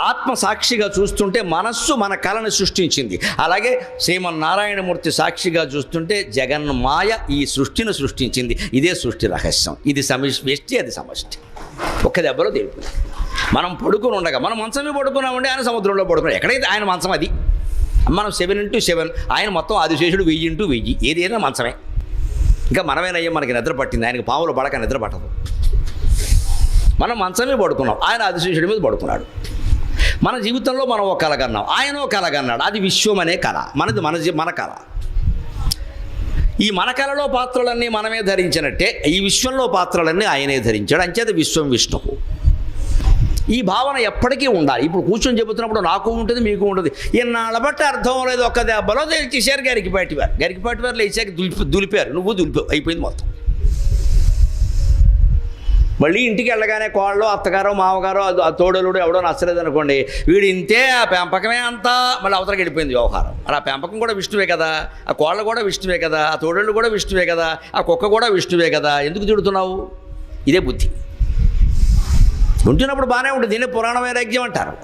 ఆత్మ సాక్షిగా చూస్తుంటే మనస్సు మన కళను సృష్టించింది. అలాగే శ్రీమన్నారాయణమూర్తి సాక్షిగా చూస్తుంటే జగన్మాయ ఈ సృష్టిని సృష్టించింది. ఇదే సృష్టి రహస్యం. ఇది వ్యష్టి, అది సమష్టి. ఒక్క దెబ్బలో తెలిపింది. మనం పడుకుని ఉండగా మనం మంచమే పడుకున్నామండి, ఆయన సముద్రంలో పడుకున్నాం. ఎక్కడైతే ఆయన మంచం అది. మనం 7x7, ఆయన మొత్తం ఆదిశేషుడు 1000x1000. ఏదైనా మంచమే. ఇంకా మనమేనయ్యా మనకి నిద్ర పట్టింది, ఆయనకి పాములు పడక నిద్ర పట్టదు. మనం మంచమే పడుకున్నాం, ఆయన ఆదిశేషుడి మీద పడుకున్నాడు. మన జీవితంలో మనం ఒక కళ కన్నాం, ఆయన ఒక కళ కన్నాడు. అది విశ్వం అనే కళ, మనది మన కళ. ఈ మన కళలో పాత్రలన్నీ మనమే ధరించినట్టే ఈ విశ్వంలో పాత్రలన్నీ ఆయనే ధరించాడు. అంచేత విశ్వం విష్ణువు. ఈ భావన ఎప్పటికీ ఉండాలి. ఇప్పుడు కూర్చొని చెబుతున్నప్పుడు నాకు ఉంటుంది, మీకు ఉంటుంది. ఇన్నాళ్ళ బట్టి అర్థం లేదు. ఒక్క దెబ్బలో చేశారు గరికిపాటివారు లేచాక దులిపారు. నువ్వు దులిపావు, అయిపోయింది మొత్తం. మళ్ళీ ఇంటికి వెళ్ళగానే కోళ్ళు, అత్తగారో, మామగారో, ఆ తోడలుడు ఎవడో నచ్చలేదు అనుకోండి, వీడు ఇంతే, ఆ పెంపకమే అంతా, మళ్ళీ అవతలకి వెళ్ళిపోయింది వ్యవహారం. అలా పెంపకం కూడా విష్ణువే కదా, ఆ కోళ్ళు కూడా విష్ణువే కదా, ఆ తోడళ్ళు కూడా విష్ణువే కదా, ఆ కుక్క కూడా విష్ణువే కదా, ఎందుకు తిడుతున్నావు? ఇదే బుద్ధి. వింటున్నప్పుడు బాగానే ఉంటుంది. దీన్ని పురాణ వైరాగ్యం అంటారు.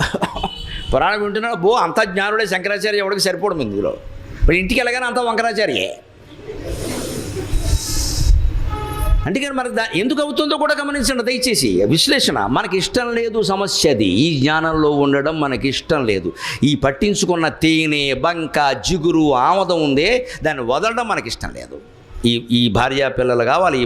పురాణం వింటున్నప్పుడు అంత జ్ఞానుడే శంకరాచార్య ఎవడికి సరిపోవడం ఇందులో. మరి ఇంటికి వెళ్ళగానే అంత వంకరాచార్యే. అందుకని మరి ఎందుకు అవుతుందో కూడా గమనించండి దయచేసి. విశ్లేషణ. మనకి ఇష్టం లేదు సమస్యది. ఈ జ్ఞానంలో ఉండడం మనకి ఇష్టం లేదు. ఈ పట్టించుకున్న తేనె, బంక, జిగురు, ఆమదం ఉందే, దాన్ని వదలడం మనకి ఇష్టం లేదు. ఈ భార్య పిల్లలు కావాలి,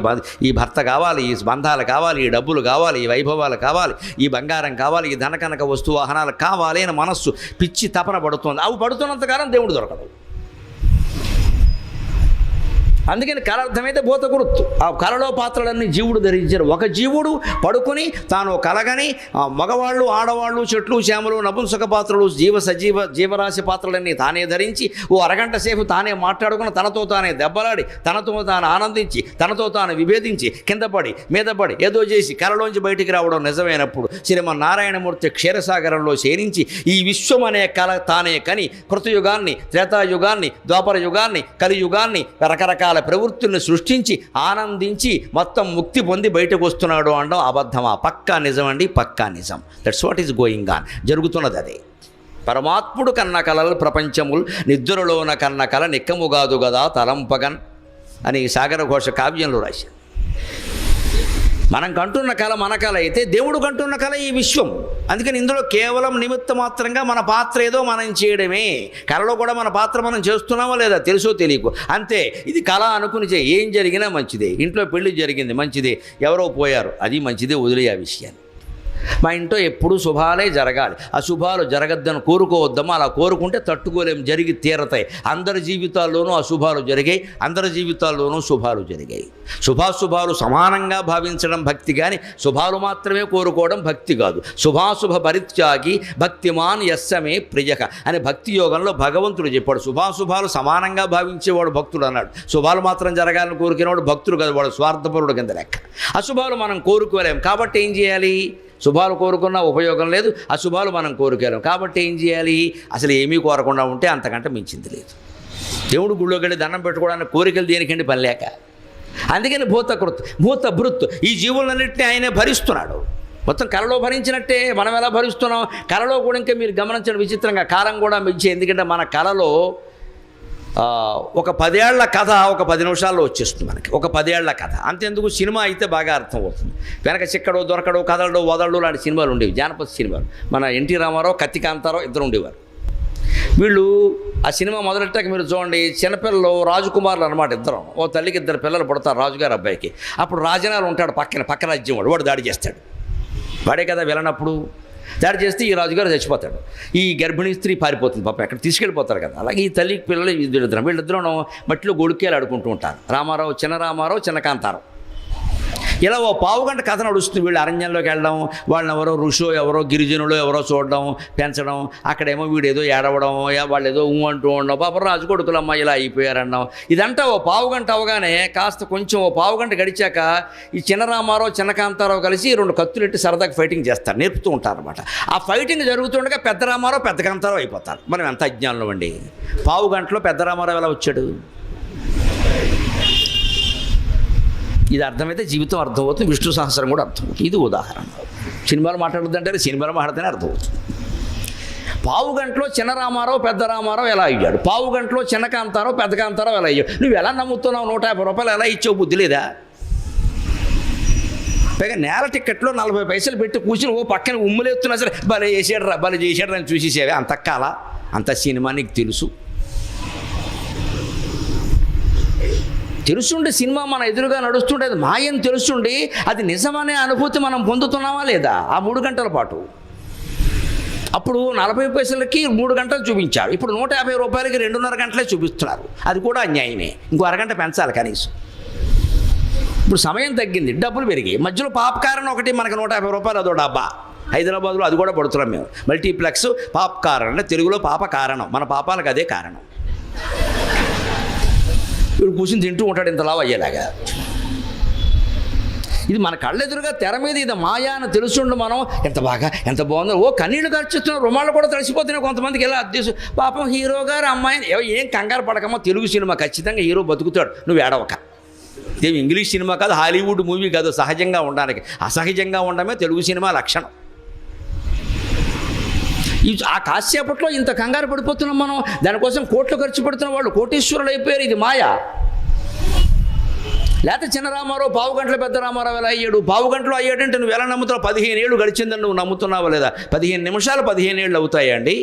ఈ భర్త కావాలి, ఈ బంధాలు కావాలి, ఈ డబ్బులు కావాలి, ఈ వైభవాలు కావాలి, ఈ బంగారం కావాలి, ఈ ధనకనక వస్తు వాహనాలు కావాలి అని మనస్సు పిచ్చి తపన పడుతుంది. అవి పడుతున్నంతకాలం దేవుడు దొరకడు. అందుకని కళ అర్థమైతే భూత గుర్తు. ఆ కళలో పాత్రలన్నీ జీవుడు ధరించారు. ఒక జీవుడు పడుకొని తాను కలగని మగవాళ్ళు, ఆడవాళ్ళు, చెట్లు, చేమలు, నపుంసక పాత్రలు, జీవరాశి పాత్రలన్నీ తానే ధరించి ఓ అరగంట సేపు తానే మాట్లాడుకుని తనతో తానే దెబ్బలాడి, తనతో తాను ఆనందించి, తనతో తాను విభేదించి, కింద పడి మీద పడి ఏదో చేసి కళలోంచి బయటికి రావడం నిజమైనప్పుడు శ్రీమన్నారాయణమూర్తి క్షీరసాగరంలో చేరించి ఈ విశ్వం అనే కళ తానే కని కృతయుగాన్ని, త్రేతాయుగాన్ని, ద్వాపర యుగాన్ని, కలియుగాన్ని, రకరకాల ప్రవృత్తుల్ని సృష్టించి ఆనందించి మొత్తం ముక్తి పొంది బయటకు వస్తున్నాడు అనడం అబద్ధమా? పక్కా నిజం అండి, పక్కా నిజం. That's what is going on. జరుగుతున్నది అదే. పరమాత్ముడు కన్న కలలు ప్రపంచములు, నిద్రలోన కన్న కల నిక్కముగాదు గదా తలంపగన్ అని సాగర ఘోష కావ్యంలో రాశారు. మనం కంటున్న కళ మన కళ అయితే దేవుడు కంటున్న కళ ఈ విశ్వం. అందుకని ఇందులో కేవలం నిమిత్త మాత్రంగా మన పాత్ర ఏదో మనం చేయడమే. కళలో కూడా మన పాత్ర మనం చేస్తున్నామో లేదా తెలుసో తెలియకు అంతే. ఇది కళ అనుకుని ఏం జరిగినా మంచిదే. ఇంట్లో పెళ్లి జరిగింది మంచిదే, ఎవరో పోయారు అది మంచిదే, వదిలే ఆ విషయాన్ని. మా ఇంట్లో ఎప్పుడూ శుభాలే జరగాలి, అశుభాలు జరగద్దని కోరుకోవద్దామా? అలా కోరుకుంటే తట్టుకోలేం, జరిగి తీరతాయి. అందరి జీవితాల్లోనూ అశుభాలు జరిగాయి, అందరి జీవితాల్లోనూ శుభాలు జరిగాయి. శుభాశుభాలు సమానంగా భావించడం భక్తి, కానీ శుభాలు మాత్రమే కోరుకోవడం భక్తి కాదు. శుభాశుభ పరిత్యాగి భక్తిమాన్ యస్సమే ప్రియక అని భక్తి యోగంలో భగవంతుడు చెప్పాడు. శుభాశుభాలు సమానంగా భావించేవాడు భక్తుడు అన్నాడు. శుభాలు మాత్రం జరగాలని కోరుకునేవాడు భక్తుడు కదా, వాడు స్వార్థపరుడు కింద లెక్క. అశుభాలు మనం కోరుకోలేం కాబట్టి ఏం చేయాలి? శుభాలు కోరుకున్నా ఉపయోగం లేదు, అశుభాలు మనం కోరుకోలేం కాబట్టి ఏం చేయాలి? అసలు ఏమీ కోరకుండా ఉంటే అంతకంటే మించింది లేదు. దేవుడు గుళ్ళోకి వెళ్ళి దండం పెట్టుకోవడానికి కోరికలు దేనికండి పని లేక. అందుకని భూత భృత్ ఈ జీవులన్నింటినీ ఆయనే భరిస్తున్నాడు. మొత్తం కళలో భరించినట్టే మనం ఎలా భరిస్తున్నాం? కళలో కూడా ఇంకా మీరు గమనించడం విచిత్రంగా కాలం కూడా మించే. ఎందుకంటే మన కళలో ఒక 10 ఏళ్ల కథ ఒక 10 నిమిషాల్లో వచ్చేస్తుంది మనకి. ఒక 10 ఏళ్ల కథ అంతెందుకు, సినిమా అయితే బాగా అర్థమవుతుంది. వెనక చిక్కడో దొరకడో కథలు వదలడు లాంటి సినిమాలు ఉండేవి, జానపద సినిమాలు. మన ఎన్టీ రామారావు, కత్తి కాంతారావు ఇద్దరు ఉండేవారు. వీళ్ళు ఆ సినిమా మొదలెట్టాక మీరు చూడండి, చిన్నపిల్లలు రాజకుమారులు అనమాట ఇద్దరం. ఓ తల్లికి 2 పిల్లలు పుడతారు రాజుగారు అబ్బాయికి. అప్పుడు రాజనాలు ఉంటాడు పక్క రాజ్యం వాడు దాడి చేస్తాడు. వాడే కదా వెళ్ళనప్పుడు దాడి చేస్తే ఈ రాజుగారు చచ్చిపోతాడు. ఈ గర్భిణీ స్త్రీ పారిపోతుంది, పాపం ఎక్కడ తీసుకెళ్ళిపోతారు కదా. అలాగే ఈ తల్లి పిల్లలు వీళ్ళిద్దరూ మట్టిలో గొడుక్కేలు ఆడుకుంటూ ఉంటారు. చిన్న రామారావు, చిన్న కాంతారావు. ఇలా ఓ పావుగంట కథ నడుస్తుంది. వీళ్ళు అరణ్యంలోకి వెళ్ళడం, వాళ్ళని ఎవరో ఋషో ఎవరో గిరిజనులు ఎవరో చూడడం, పెంచడం, అక్కడేమో వీడు ఏదో ఏడవడం, వాళ్ళు ఏదో అంటూ ఉండడం, పాపం రాజు కొడుకులమ్మ ఇలా అయిపోయారన్నాం. ఇదంతా ఓ పావుగంట అవగానే కాస్త కొంచెం ఓ పావుగంట గడిచాక ఈ చిన్న రామారావు, చిన్న కాంతారావు కలిసి 2 కత్తులెట్టి సరదాగా ఫైటింగ్ చేస్తారు, నేర్పుతూ ఉంటారు అనమాట. ఆ ఫైటింగ్ జరుగుతుండగా పెద్ద రామారావు, పెద్ద కాంతారావు అయిపోతారు. మనం ఎంత అజ్ఞానం అండి. పావుగంటలో పెద్ద రామారావు ఎలా వచ్చాడు? ఇది అర్థమైతే జీవితం అర్థమవుతుంది, విష్ణు సహస్రం కూడా అర్థమవుతుంది. ఇది ఉదాహరణ. సినిమాలు మాట్లాడొద్దంటే సినిమాలు మాట్లాడితేనే అర్థమవుతుంది. పావు గంటలో చిన్న రామారావు పెద్ద రామారావు ఎలా అయ్యాడు, పావు గంటలో చిన్న కాంతారావు పెద్ద కాంతారావు ఎలా అయ్యాడు. నువ్వు ఎలా నమ్ముతున్నావు? 150 రూపాయలు ఎలా ఇచ్చావు? బుద్ధి లేదా? పైగా నేల టికెట్లో 40 పైసలు పెట్టి కూర్చుని ఓ పక్కన ఉమ్ములేస్తున్నా సరే భలే చేసాడు భలే చేసాడు అని చూసేసేవే. అంత కాల అంత సినిమా నీకు తెలుసుండి సినిమా మన ఎదురుగా నడుస్తుంటే అది మాయని తెలుసుండి అది నిజమనే అనుభూతి మనం పొందుతున్నామా లేదా? ఆ 3 గంటల పాటు అప్పుడు 40 పైసలకి 3 గంటలు చూపించారు. ఇప్పుడు 150 రూపాయలకి 2.5 గంటలే చూపిస్తున్నారు. అది కూడా అన్యాయమే. ఇంకో అరగంట పెంచాలి కనీసం. ఇప్పుడు సమయం తగ్గింది, డబ్బులు పెరిగాయి. మధ్యలో పాప్కార్న్ ఒకటి మనకి 150 రూపాయలు, అదో డబ్బా. హైదరాబాద్లో అది కూడా పడుతున్నాం మేము. మల్టీప్లెక్స్ పాప్కార్న్ అంటే తెలుగులో పాప కారణం, మన పాపాలకు అదే కారణం. ఇప్పుడు కూర్చుని తింటూ ఉంటాడు ఇంతలా అయ్యేలాగా. ఇది మన కళ్ళెదురుగా తెర మీద ఇది మాయా అని తెలుసుండు మనం ఎంత బాగా ఎంత బాగుందో. ఓ కన్నీళ్లు ఖర్చుస్తున్నాం, రుమాలు కూడా తడిసిపోతున్నాయి కొంతమందికి. ఎలా అద్దెసు పాపం హీరో గారు అమ్మాయిని ఏం కంగారు పడకమ్మా, తెలుగు సినిమా ఖచ్చితంగా హీరో బతుకుతాడు, నువ్వు ఏడవక. ఏమి ఇంగ్లీష్ సినిమా కాదు, హాలీవుడ్ మూవీ కాదు. సహజంగా ఉండడానికి, అసహజంగా ఉండడమే తెలుగు సినిమా లక్షణం. ఆ కాసేపట్లో ఇంత కంగారు పడిపోతున్నాం మనం. దానికోసం కోట్లు ఖర్చు పెడుతున్న వాళ్ళు కోటీశ్వరులు అయిపోయారు. ఇది మాయా. లేకపోతే చిన్న రామారావు పావు గంటల పెద్ద రామారావు ఎలా అయ్యాడు? పావు గంటలో అయ్యాడంటే నువ్వు ఎలా నమ్ముతావు? 15 ఏళ్ళు గడిచిందని నువ్వు నమ్ముతున్నావా లేదా? 15 నిమిషాలు 15 ఏళ్ళు అవుతాయండి.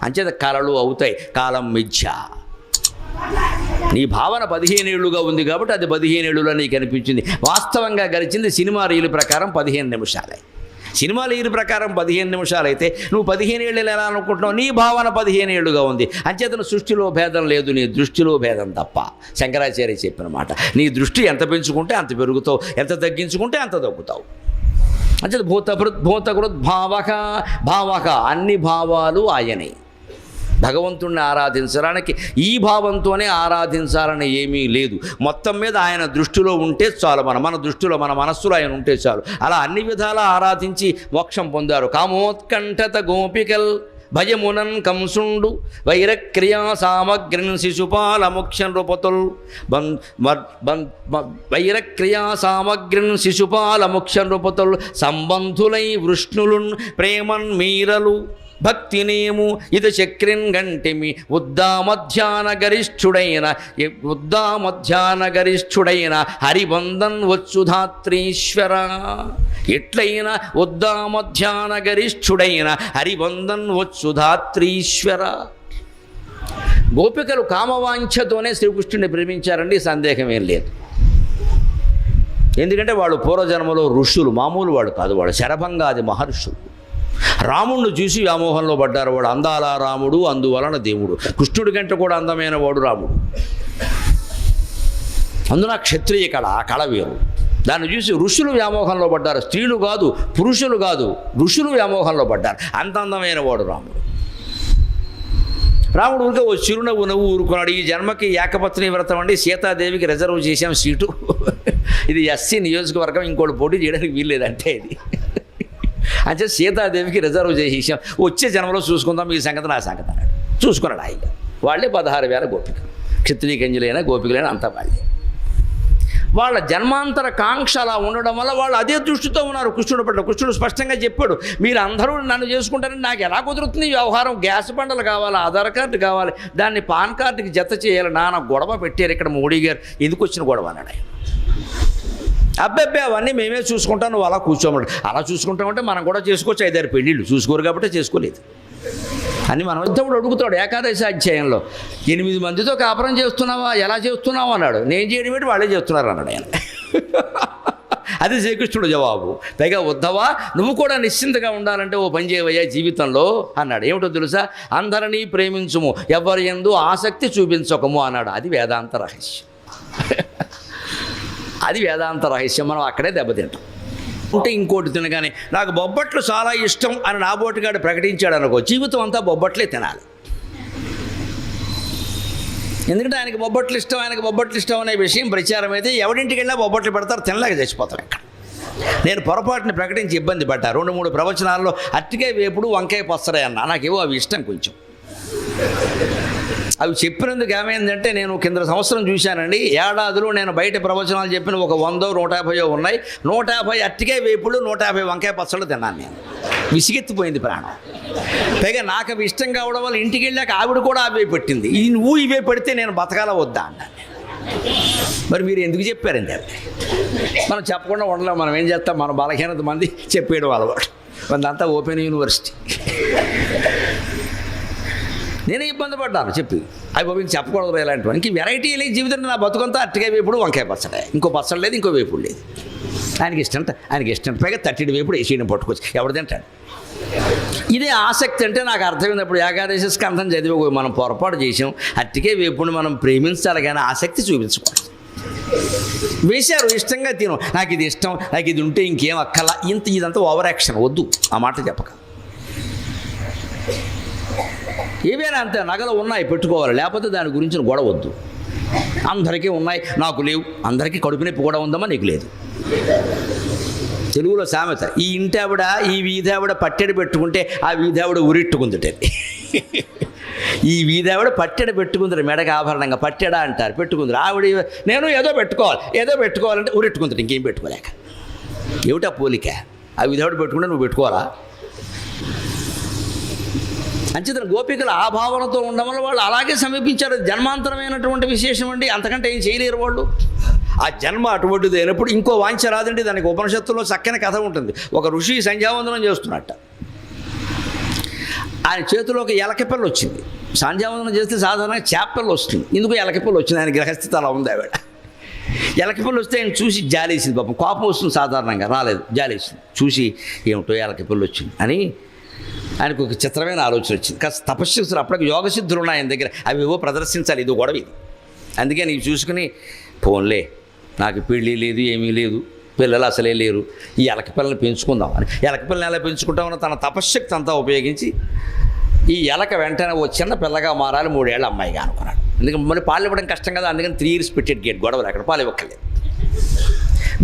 అంచేత కళలు అవుతాయి. కాలం మిథ్య. నీ భావన 15 ఏళ్ళుగా ఉంది కాబట్టి అది 15 ఏళ్ళులా నీకు అనిపించింది. వాస్తవంగా గడిచింది సినిమా రీలు ప్రకారం 15 నిమిషాలే. సినిమా రీలు ప్రకారం 15 నిమిషాలు అయితే నువ్వు 15 ఏళ్ళు ఎలా అనుకుంటున్నావు? నీ భావన 15 ఏళ్ళుగా ఉంది. అంచేతను సృష్టిలో భేదం లేదు, నీ దృష్టిలో భేదం తప్ప. శంకరాచార్య చెప్పిన మాట. నీ దృష్టి ఎంత పెంచుకుంటే అంత పెరుగుతావు, ఎంత తగ్గించుకుంటే అంత తగ్గుతావు. అంచేత భూతకృత్ భావక అన్ని భావాలు ఆయనే. భగవంతుణ్ణి ఆరాధించడానికి ఈ భావంతోనే ఆరాధించాలని ఏమీ లేదు. మొత్తం మీద ఆయన దృష్టిలో ఉంటే చాలు. మన దృష్టిలో మన మనస్సులో ఆయన ఉంటే చాలు. అలా అన్ని విధాలా ఆరాధించి మోక్షం పొందారు. కామోత్కంఠత గోపికల్ భయమునన్ కంసుండు వైరక్రియా సామగ్రిన్ శిశుపాల ముఖ్య నృపతుల్ వైరక్రియా సామగ్రిన్ శిశుపాల ముఖ్య నృపతుల్ సంబంధులై వృష్ణులున్ ప్రేమన్ మీరలు భక్తినేము ఇది చక్రిన్ గంటిమి ఉద్దామధ్యాన గరిష్ఠుడైన హరిబంధన్ వచ్చుధాత్రీశ్వర. ఎట్లయినా ఉద్దామధ్యాన గరిష్ఠుడైన హరిబంధన్ వచ్చుధాత్రీశ్వర. గోపికలు కామవాంఛతోనే శ్రీకృష్ణుడిని ప్రేమించారండి, సందేహమేం లేదు. ఎందుకంటే వాళ్ళు పూర్వజన్మలో ఋషులు, మామూలు వాడు కాదు. వాడు శరభంగాది మహర్షులు. రాముడిని చూసి వ్యామోహంలో పడ్డారు. వాడు అందాల రాముడు, అందువలన దేవుడు. కృష్ణుడి కంటే కూడా అందమైన వాడు రాముడు. అందున క్షత్రియ కళ, ఆ కళ వేరు. దాన్ని చూసి ఋషులు వ్యామోహంలో పడ్డారు. స్త్రీలు కాదు, పురుషులు కాదు, ఋషులు వ్యామోహంలో పడ్డారు. అంత అందమైన వాడు రాముడు. రాముడు ఊరికే ఓ చిరునవ్వు నవ్వు ఊరుకున్నాడు. ఈ జన్మకి ఏకపత్ని వ్రతం అండి, సీతాదేవికి రిజర్వ్ చేసాం సీటు. ఇది ఎస్సీ నియోజకవర్గం, ఇంకోటి పోటీ చేయడానికి వీల్లేదంటే ఇది. అంటే సీతాదేవికి రిజర్వ్ చేసేసాం, వచ్చే జన్మలో చూసుకుందాం ఈ సంగతి, నా సంగతి అన్నాడు. చూసుకున్నాడు ఆయన. వాళ్ళే 16,000 గోపికలు. క్షత్రియ కంజులైనా గోపికలైనా అంతా వాళ్ళే. వాళ్ళ జన్మాంతర కాంక్ష అలా ఉండడం వల్ల వాళ్ళు అదే దృష్టితో ఉన్నారు కృష్ణుడు పట్ల. కృష్ణుడు స్పష్టంగా చెప్పాడు, మీరు అందరూ నన్ను చేసుకుంటారని నాకు ఎలా కుదురుతుంది వ్యవహారం? గ్యాస్ బండలు కావాలి, ఆధార్ కార్డు కావాలి, దాన్ని పాన్ కార్డుకి జత చేయాలి. నాన్న గొడవ పెట్టారు ఇక్కడ మోడీ గారు. ఎందుకు వచ్చిన గొడవ అన్నాడు ఆయన. అబ్బాయి అవన్నీ మేమే చూసుకుంటాం, నువ్వు అలా కూర్చోమన్నాడు. అలా చూసుకుంటామంటే మనం కూడా చేసుకోవచ్చు. 5-6 పెళ్ళిళ్ళు చూసుకోరు కాబట్టి చేసుకోలేదు అని మనం ఇద్దప్పుడు అడుగుతాడు. ఏకాదశి అధ్యాయంలో 8 మందితో కాపురం చేస్తున్నావా, ఎలా చేస్తున్నావు అన్నాడు. నేను చేయడం ఏంటి, వాళ్ళే చేస్తున్నారు అన్నాడు ఆయన. అది శ్రీకృష్ణుడు జవాబు. పైగా ఉద్ధవా, నువ్వు కూడా నిశ్చింతగా ఉండాలంటే ఓ పని చేయవయ్యా జీవితంలో అన్నాడు. ఏమిటో తెలుసా? అందరినీ ప్రేమించుము, ఎవరి యందు ఆసక్తి చూపించకము అన్నాడు. అది వేదాంత రహస్యం. అది వేదాంత రహస్యం. మనం అక్కడే దెబ్బతింటాం. ఉంటే ఇంకోటి తినగానే నాకు బొబ్బట్లు చాలా ఇష్టం అని నాబోటిగాడు ప్రకటించాడు అనుకో, జీవితం అంతా బొబ్బట్లే తినాలి. ఎందుకంటే ఆయనకి బొబ్బట్లు ఇష్టం, ఆయనకి బొబ్బట్లు ఇష్టం అనే విషయం ప్రచారం అయితే ఎవరింటికి వెళ్ళినా బొబ్బట్లు పెడతారు, తినలేక చచ్చిపోతారు ఇక్కడ. నేను పొరపాటుని ప్రకటించి ఇబ్బంది పడ్డా. 2-3 ప్రవచనాల్లో అట్టికాయ వేపుడు వంకాయ పచ్చడి అన్నా. నాకేవో అవి ఇష్టం కొంచెం. అవి చెప్పినందుకు ఏమైందంటే, నేను కింద సంవత్సరం చూశానండి, ఏడాదిలో నేను బయట ప్రవచనాలు చెప్పిన ఒక 100-150 ఉన్నాయి. 150 అట్టికాయ వేపుడు, 150 వంకాయ పచ్చళ్ళు తిన్నాను నేను. విసిగెత్తిపోయింది ప్రాణం. పైగా నాకు అవి ఇష్టం కావడం వల్ల ఇంటికి వెళ్ళాక ఆవిడ కూడా అవే పెట్టింది. ఈ నువ్వు ఇవే పెడితే నేను బతకాల వద్దా అన్నాను. మరి మీరు ఎందుకు చెప్పారండి అవి? మనం చెప్పకుండా ఉండలేం. మనం ఏం చేస్తాం, మన బలహీనత మంది చెప్పేయడం అలవాటు. మందంతా ఓపెన్ యూనివర్సిటీ. నేనే ఇబ్బంది పడ్డాను చెప్పి అవి బాబు చెప్పకూడదు ఇలాంటివి. ఇంక వెరైటీ లేదు జీవితం. నా బతుకంతా అరటికాయ వేపుడు, వంకాయ పచ్చడి, ఇంకో పచ్చడి లేదు, ఇంకో వేపుడు లేదు. ఆయనకి ఇష్టం పైగా తట్టిడి వేపుడు వేసేయడం పట్టుకొచ్చి ఎవడు తింటాడు? ఇదే ఆసక్తి అంటే నాకు అర్థమైనప్పుడు ఏకాదశి స్కంధం చదివి మనం పొరపాటు చేసాం. అట్టికే వేపుడు మనం ప్రేమించాలి కానీ ఆసక్తి చూపించకూడదు. వేశారు, ఇష్టంగా తిను, నాకు ఇది ఇష్టం, నాకు ఇది ఉంటే ఇంకేం అక్కల, ఇదంతా ఓవర్ యాక్షన్ వద్దు. ఆ మాట చెప్పక. ఏవైనా అంతే, నగలు ఉన్నాయి పెట్టుకోవాలి, లేకపోతే దాని గురించి గొడవ వద్దు. అందరికీ ఉన్నాయి, నాకు లేవు. అందరికీ కడుపు నొప్పి కూడా ఉందమ్మా, నీకు లేదు. తెలుగులో సామెత, ఈ ఇంటి ఆవిడ ఈ వీధి ఆవిడ పట్టెడు పెట్టుకుంటే ఆ వీధి ఆవిడ ఉరిట్టుకుందట. ఈ వీధి ఆవిడ పట్టెడ పెట్టుకుందరు, మెడకు ఆభరణంగా పట్టెడా అంటారు, పెట్టుకుందరు. ఆవిడ నేను ఏదో పెట్టుకోవాలంటే ఉరిట్టుకుందట, ఇంకేం పెట్టుకోలేక. ఏమిటా పోలిక? ఆ వీధి ఆవిడ పెట్టుకుంటే నువ్వు పెట్టుకోవాలా? అంచేతన గోపికలు ఆ భావనతో ఉండడం వల్ల వాళ్ళు అలాగే సమీపించారు. జన్మాంతరమైనటువంటి విశేషం అండి, అంతకంటే ఏం చేయలేరు వాళ్ళు. ఆ జన్మ అటువంటిది అయినప్పుడు ఇంకో వాంఛ రాదండి. దానికి ఉపనిషత్తుల్లో చక్కని కథ ఉంటుంది. ఒక ఋషి సంధ్యావందనం చేస్తున్నట్ట. ఆయన చేతిలో ఒక ఎలకపిల్ల వచ్చింది. సంధ్యావందనం చేస్తే సాధారణంగా చేపపిల్ల వస్తుంది. ఇందుకు ఎలకపిల్ల వచ్చింది. ఆయన గ్రహస్థితి అలా ఉంది. ఆవిడ ఎలకపిల్ల వస్తే ఆయన చూసి జాలేసింది. పాపం కోపం వస్తుంది సాధారణంగా, రాలేదు, జాలేసింది. చూసి ఏమిటో ఎలకపిల్ల వచ్చింది అని ఆయనకు ఒక చిత్రమైన ఆలోచన వచ్చింది. కాస్త తపస్సులు అప్పటికి యోగ సిద్ధులు ఉన్నాయి ఆయన దగ్గర, అవి ఏవో ప్రదర్శించాలి, ఇది గొడవ ఇది. అందుకే నీకు చూసుకుని ఫోన్లే, నాకు పెళ్ళి లేదు, ఏమీ లేదు, పిల్లలు అసలే లేరు, ఈ ఎలకపిల్లని పెంచుకుందాం అని. ఎలకపిల్లని ఎలా పెంచుకుంటామని తన తపశ్శక్తి అంతా ఉపయోగించి ఈ ఎలక వెంటనే ఓ చిన్న పిల్లగా మారాలి, 3 ఏళ్ళ అమ్మాయిగా అనుకున్నాడు. ఎందుకంటే మళ్ళీ పాలు ఇవ్వడం కష్టం కదా, అందుకని 3 years పెట్టేది గేట్, గొడవలు అక్కడ పాలు ఇవ్వక్కలేదు.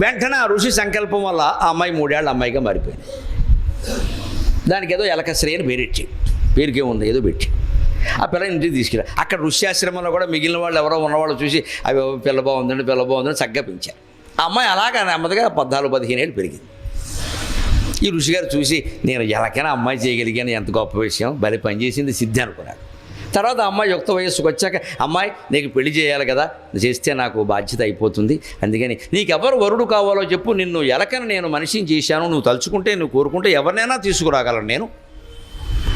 వెంటనే ఆ ఋషి సంకల్పం వల్ల ఆ అమ్మాయి 3 ఏళ్ళ అమ్మాయిగా మారిపోయింది. దానికి ఏదో ఎలకశ్రీ అని పేరెట్టి, పేరుకేముంది ఏదో పెట్టి ఆ పిల్లని ఇంటికి తీసుకెళ్ళారు. అక్కడ ఋష్యాశ్రమంలో కూడా మిగిలిన వాళ్ళు ఎవరో ఉన్నవాళ్ళు చూసి అవి పిల్ల బాగుందని చక్కగా పెంచారు. ఆ అమ్మాయి అలాగా నెమ్మదిగా 14-15 ఏళ్ళు పెరిగింది. ఈ ఋషిగారు చూసి నేను ఎలాగైనా అమ్మాయి చేయగలిగాను, ఎంత గొప్ప విషయం, భలే పనిచేసింది సిద్ధి అనుకున్నాడు. తర్వాత అమ్మాయి యుక్త వయస్సుకు వచ్చాక, అమ్మాయి నీకు పెళ్లి చేయాలి కదా, చేస్తే నాకు బాధ్యత అయిపోతుంది, అందుకని నీకెవరు వరుడు కావాలో చెప్పు, నిన్ను ఎలకని నేను మనిషిని చేశాను, నువ్వు తలుచుకుంటే నువ్వు కోరుకుంటే ఎవరినైనా తీసుకురాగలను నేను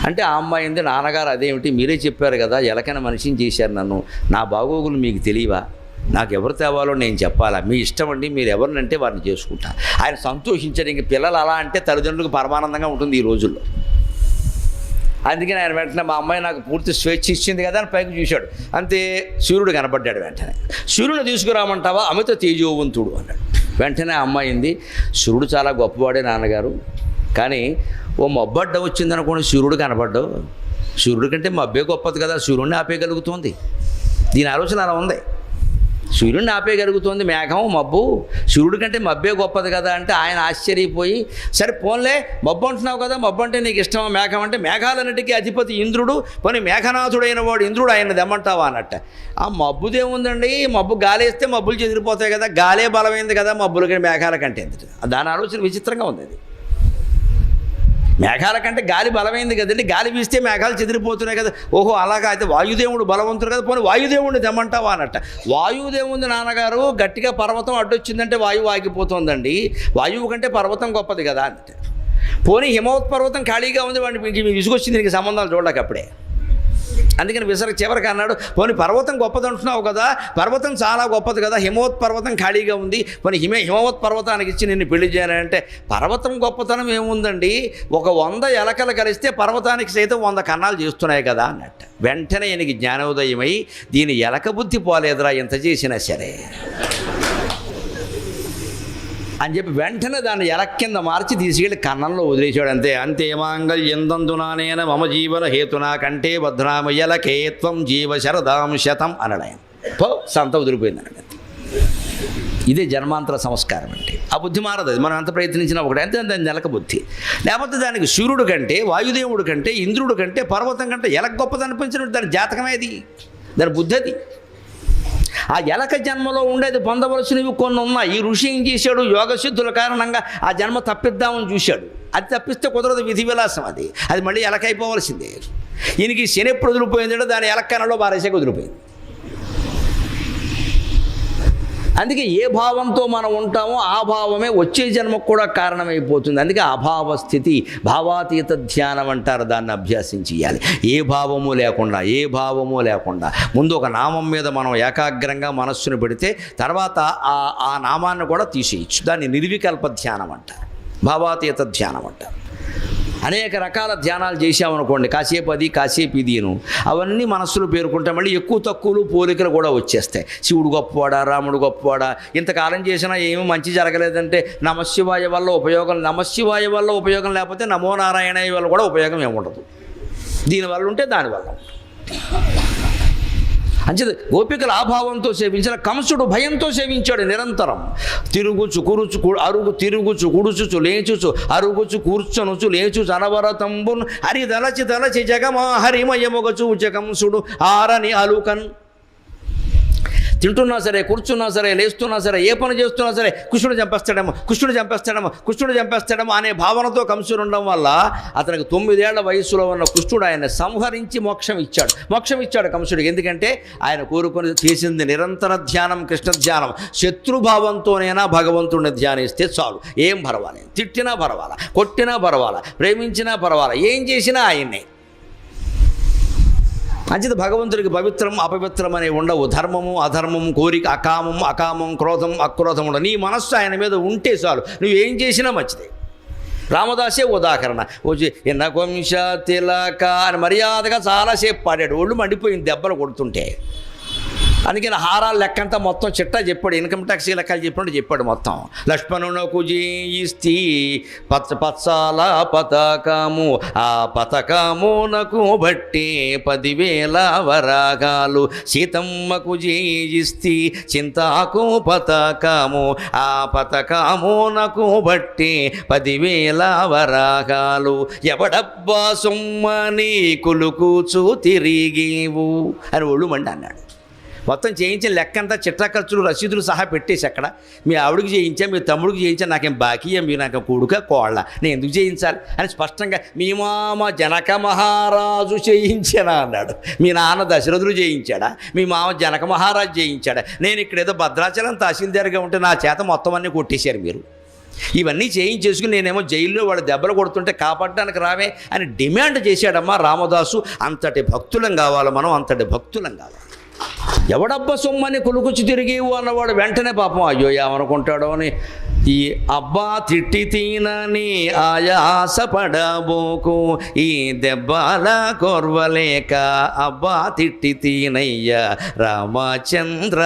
అంటే. ఆ అమ్మాయి ఉంది, నాన్నగారు అదేమిటి మీరే చెప్పారు కదా ఎలకని మనిషిని చేశారు నన్ను, నా బాగోగులు మీకు తెలియవా, నాకు ఎవరు తేవాలో నేను చెప్పాలా, మీ ఇష్టం అండి, మీరు ఎవరినంటే వారిని చేసుకుంటా. ఆయన సంతోషించారు. ఇంక పిల్లలు అలా అంటే తల్లిదండ్రులకు పరమానందంగా ఉంటుంది ఈ రోజుల్లో. అందుకని ఆయన వెంటనే మా అమ్మాయి నాకు పూర్తి స్వేచ్ఛ ఇచ్చింది కదా అని పైకి చూశాడు. అంతే సూర్యుడు కనపడ్డాడు. వెంటనే సూర్యుని తీసుకురామంటావా, అమిత తేజోవంతుడు అన్నాడు. వెంటనే అమ్మాయి ఉంది, సూర్యుడు చాలా గొప్పవాడే నాన్నగారు, కానీ ఓ మబ్బడ్డ వచ్చిందనుకోండి సూర్యుడు కనపడ్డావు, సూర్యుడి కంటే మబ్బే గొప్పది కదా, సూర్యుడిని ఆపేయగలుగుతుంది. దీని ఆలోచన అలా ఉంది. సూర్యుడిని ఆపేయగలుగుతుంది మేఘం, మబ్బు, సూర్యుడి కంటే మబ్బే గొప్పది కదా అంటే ఆయన ఆశ్చర్యపోయి, సరే పోన్లే మబ్బు అంటున్నావు కదా, మబ్బు అంటే నీకు ఇష్టమా, మేఘం అంటే మేఘాలన్నిటికీ అధిపతి ఇంద్రుడు, పోనీ మేఘనాథుడైన వాడు ఇంద్రుడు, ఆయన దమ్మంటావా అన్నట్ట. ఆ మబ్బుదేముందండి, మబ్బు గాలేస్తే మబ్బులు చెదిరిపోతాయి కదా, గాలే బలమైంది కదా మబ్బులకి మేఘాల కంటే ఎందుకు. దాని ఆలోచన విచిత్రంగా ఉంది. అది మేఘాల కంటే గాలి బలమైంది కదండి, గాలి వీస్తే మేఘాలు చెదిరిపోతున్నాయి కదా, ఓహో అలాగా, అయితే వాయుదేవుడు బలవంతుడు కదా, పోనీ వాయుదేవుడిని తెమ్మంటావా అన్నట్ట. వాయుదేవుంది నాన్నగారు, గట్టిగా పర్వతం అడ్డొచ్చిందంటే వాయువు ఆగిపోతుందండి, వాయువు కంటే పర్వతం గొప్పది కదా అంటే. పోనీ హిమవత్ పర్వతం ఖాళీగా ఉంది, వాడిని విసుగొచ్చింది నీకు సంబంధాలు చూడలేక అప్పుడే. అందుకని చివరికి అన్నాడు, పోనీ పర్వతం గొప్పది అంటున్నావు కదా, పర్వతం చాలా గొప్పది కదా, హిమవత్ పర్వతం ఖాళీగా ఉంది, పోనీ హిమవత్ పర్వతానికి ఇచ్చి నిన్ను పెళ్లి చేయాలంటే. పర్వతం గొప్పతనం ఏముందండి, ఒక 100 ఎలకలు కలిస్తే పర్వతానికి సైతం 100 కన్నాలు చేస్తున్నాయి కదా అన్నట్టు. వెంటనే ఈయనకి జ్ఞానోదయమై, దీని ఎలక బుద్ధి పోలేదురా ఎంత చేసినా సరే అని చెప్పి వెంటనే దాన్ని ఎలక కింద మార్చి తీసుకెళ్ళి కన్నంలో వదిలేసాడు. అంతే మాంగళ్యందందునానేన మమ జీవన హేతునా కంటే భద్రామ ఎలకేత్వం జీవ శరదాం శతం అన్నాడు ఆయన. సంత వదిలిపోయింది అన్నాడు. ఇదే జన్మాంతర సంస్కారం అంటే. ఆ బుద్ధి మారదు, అది మనం ఎంత ప్రయత్నించినా ఒకటి. అంతే దాని ఎలక బుద్ధి. లేకపోతే దానికి సూర్యుడు కంటే, వాయుదేవుడు కంటే, ఇంద్రుడు కంటే, పర్వతం కంటే ఎలక గొప్పది అనిపించినట్టు దాని జాతకమేది, దాని బుద్ధి అది. ఆ ఎలక జన్మలో ఉండేది పొందవలసినవి కొన్ని ఉన్నాయి. ఈ ఋషి ఏం చేశాడు, యోగ సిద్ధుల కారణంగా ఆ జన్మ తప్పిద్దామని చూశాడు. అది తప్పిస్తే కుదరదు, విధి విలాసం అది మళ్ళీ ఎలకైపోవాల్సిందే. ఈయనకి శని ఎప్పుడు వదిలిపోయిందంటే దాని ఎలక్కనలో బారేసే వదిలిపోయింది. అందుకే ఏ భావంతో మనం ఉంటామో ఆ భావమే వచ్చే జన్మకు కూడా కారణమైపోతుంది. అందుకే అభావ స్థితి, భావాతీత ధ్యానం అంటారు. దాన్ని అభ్యాసం చేయాలి. ఏ భావము లేకుండా ముందు ఒక నామం మీద మనం ఏకాగ్రంగా మనస్సును పెడితే తర్వాత ఆ నామాన్ని కూడా తీసేయచ్చు. దాన్ని నిర్వికల్ప ధ్యానం అంటారు, భావాతీత ధ్యానం అంటారు. అనేక రకాల ధ్యానాలు చేసామనుకోండి, కాసేపు అది కాసేపు ఇదిను, అవన్నీ మనస్సులో పేరుకుంటే మళ్ళీ ఎక్కువ తక్కువలు పోలికలు కూడా వచ్చేస్తాయి. శివుడు గొప్పవాడా, రాముడు గొప్పవాడా, ఇంతకాలం చేసినా ఏమీ మంచి జరగలేదంటే నమశివాయ వల్ల ఉపయోగం లేకపోతే నమో నారాయణ వల్ల కూడా ఉపయోగం ఏముండదు. దీనివల్ల ఉంటే దానివల్ల అంచేది గోపికల ఆభావంతో సేవించిన కంసుడు భయంతో సేవించాడు నిరంతరం. తిరుగుచు కుడుచుచు లేచుచు అరుగుచు కూర్చొనుచు లేచుచు అనవరతంబున్ హరి తలచి జగమా హరిమయముగచు కంసుడు ఆరని అలుకన్. తింటున్నా సరే, కూర్చున్నా సరే, లేస్తున్నా సరే, ఏ పని చేస్తున్నా సరే కృష్ణుడు చంపేస్తాడేమో అనే భావనతో కంసుడు ఉండడం వల్ల అతనికి 9 ఏళ్ల వయసులో ఉన్న కృష్ణుడు ఆయన సంహరించి మోక్షం ఇచ్చాడు కంసుడికి. ఎందుకంటే ఆయన కోరుకొని చేసింది నిరంతర ధ్యానం, కృష్ణ ధ్యానం. శత్రుభావంతోనైనా భగవంతుడిని ధ్యానిస్తే చాలు, ఏం పర్వాలేదు. తిట్టినా పర్వాలా, కొట్టినా పర్వాలా, ప్రేమించినా పర్వాలా, ఏం చేసినా ఆయన్నే. అంచేత భగవంతుడికి పవిత్రం అపవిత్రం అనేవి ఉండవు. ధర్మము అధర్మము, కోరిక అకామం, క్రోధం అక్రోధం ఉండవు. నీ మనస్సు ఆయన మీద ఉంటే చాలు, నువ్వు ఏం చేసినా మంచిదే. రామదాసే ఉదాహరణ. వచ్చి ఎన్నకొంశ తిలక అని మర్యాదగా చాలాసేపు పాడాడు. ఒళ్ళు మండిపోయింది దెబ్బలు కొడుతుంటే. అందుకని హారాల లెక్కంతా మొత్తం చిట్టా చెప్పాడు, ఇన్కమ్ ట్యాక్స్ లెక్కలు చెప్పాడు మొత్తం. లక్ష్మణునకు జయిస్తి పచ్చాల పతకము, ఆ పతకమునకు బట్టి 10,000 వరాగాలు. సీతమ్మకు జయిస్తి చింతాకు పతకము, ఆ పతకమునకు బట్టి 10,000 వరాగాలు. ఎవడబ్బా సొమ్మని కులుకూచు తిరిగేవు అని ఒళ్ళు మండి అన్నాడు. మొత్తం చేయించిన లెక్కంతా చిట్టా ఖర్చులు రసీదులు సహా పెట్టేసి అక్కడ మీ ఆవిడికి చేయించా, మీ తమ్ముడికి చేయించా, నాకేం బాకీయా, మీరు నాకు కొడుక కోళ్ళ, నేను ఎందుకు చేయించాలి అని స్పష్టంగా మీ మామ జనక మహారాజు చేయించానా అన్నాడు. మీ నాన్న దశరథుడు చేయించాడా, మీ మామ జనక మహారాజు చేయించాడా, నేను ఇక్కడ ఏదో భద్రాచలం తహసీల్దార్గా ఉంటే నా చేత మొత్తం అన్నీ కొట్టేశారు మీరు. ఇవన్నీ చేయించేసుకుని నేనేమో జైల్లో వాళ్ళు దెబ్బలు కొడుతుంటే కాపాడడానికి రావే అని డిమాండ్ చేశాడమ్మా రామదాసు. అంతటి భక్తులం కావాలి మనం, అంతటి భక్తులం కావాలి. ఎవడబ్బ సొమ్మని కొలుకుచి తిరిగేవు అన్నవాడు వెంటనే పాపం అయ్యో ఏమనుకుంటాడో అని ఈ అబ్బా తిట్టి తీనని ఆయాసపడబోకు, ఈ దెబ్బల కొర్వలేక అబ్బా తిట్టి తీనయ్యా రామచంద్ర.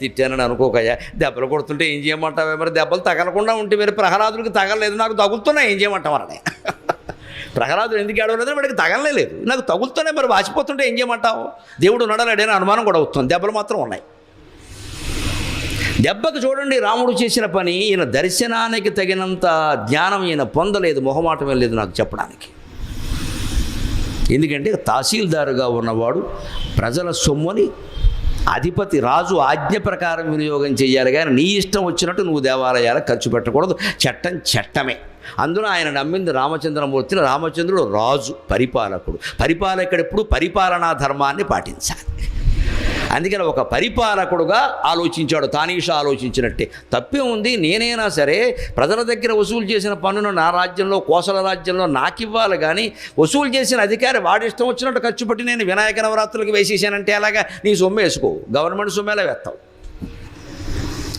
తిట్టానని అనుకోకయ్యా, దెబ్బలు కొడుతుంటే ఏం చేయమంటావే, మరి దెబ్బలు తగలకుండా ఉంటే మరి ప్రహ్లాదుడికి తగలలేదు, నాకు తగులుతున్నాయి ఏం చేయమంటావని. ప్రహ్లాదుడు ఎందుకు ఏడవలేదు, వాడికి తగలలేదు, నాకు తగులుతూనే మరి వాచిపోతుంటే ఏం చేయమంటావు. దేవుడు నడలేడని అనుమానం కూడా అవుతుంది, దెబ్బలు మాత్రం ఉన్నాయి. దెబ్బకు చూడండి రాముడు చేసిన పని, ఈయన దర్శనానికి తగినంత జ్ఞానం ఈయన పొందలేదు, మొహమాటం లేదు నాకు చెప్పడానికి. ఎందుకంటే తహసీల్దారుగా ఉన్నవాడు ప్రజల సొమ్ముని అధిపతి రాజు ఆజ్ఞ ప్రకారం వినియోగం చేయాలి, కానీ నీ ఇష్టం వచ్చినట్టు నువ్వు దేవాలయాలకు ఖర్చు పెట్టకూడదు. చట్టం చట్టమే. అందులో ఆయన నమ్మింది రామచంద్రమూర్తిని. రామచంద్రుడు రాజు, పరిపాలకుడు ఎప్పుడు పరిపాలనా ధర్మాన్ని పాటించాలి. అందుకని ఒక పరిపాలకుడుగా ఆలోచించాడు, తానీషా ఆలోచించినట్టే. తప్పే ఉంది, నేనైనా సరే ప్రజల దగ్గర వసూలు చేసిన పన్నును నా రాజ్యంలో, కోసల రాజ్యంలో నాకు ఇవ్వాలి, కానీ వసూలు చేసిన అధికారి వాడి ఇష్టం వచ్చినట్టు ఖర్చు పెట్టి నేను వినాయక నవరాత్రులకు వేసేసానంటే అలాగా నీ సొమ్ము వేసుకో, గవర్నమెంట్ సొమ్మేలా వేస్తావు.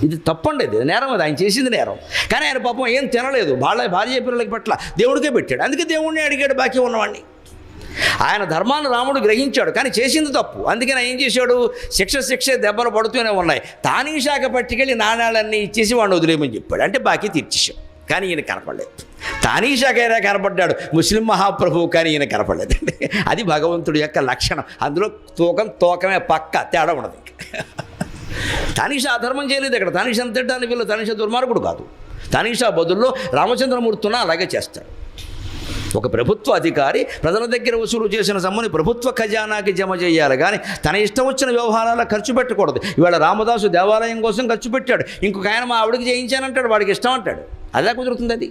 ఇది తప్పండి, ఇది నేరం, అది ఆయన చేసింది నేరం. కానీ ఆయన పాపం ఏం తినలేదు, భార్య పిల్లలకి పట్ల దేవుడికే పెట్టాడు. అందుకే దేవుడిని అడిగాడు బాకీ ఉన్నవాడిని. ఆయన ధర్మాన్ని రాముడు గ్రహించాడు, కానీ చేసింది తప్పు. అందుకని ఏం చేశాడు, శిక్ష దెబ్బలు పడుతూనే ఉన్నాయి. తానీషాక పట్టుకెళ్ళి నాణాలన్నీ ఇచ్చేసి వాడిని వదిలేయమని చెప్పాడు. అంటే బాకీ తీర్చేశాం, కానీ ఈయన కనపడలేదు. తానీషాకైనా కనపడ్డాడు ముస్లిం మహాప్రభువు, కానీ ఈయన కనపడలేదండి. అది భగవంతుడి యొక్క లక్షణం. అందులో తోకమే పక్క, తేడా ఉండదు. తానీషా అధర్మం చేయలేదు ఇక్కడ. తానీషా తిట్టడానికి వీళ్ళు తానీషా దుర్మార్గుడు కాదు. తానీషా బదుల్లో రామచంద్రమూర్తిన అలాగే చేస్తాడు. ఒక ప్రభుత్వ అధికారి ప్రజల దగ్గర వసూలు చేసిన సొమ్ముని ప్రభుత్వ ఖజానాకి జమ చేయాలి, కానీ తన ఇష్టం వచ్చిన వ్యవహారాల ఖర్చు పెట్టకూడదు. ఇవాళ రామదాసు దేవాలయం కోసం ఖర్చు పెట్టాడు, ఇంకొక ఆయన మా ఆవిడికి చేయించానంటాడు, వాడికి ఇష్టం అంటాడు. అదే కుదురుతుంది. అది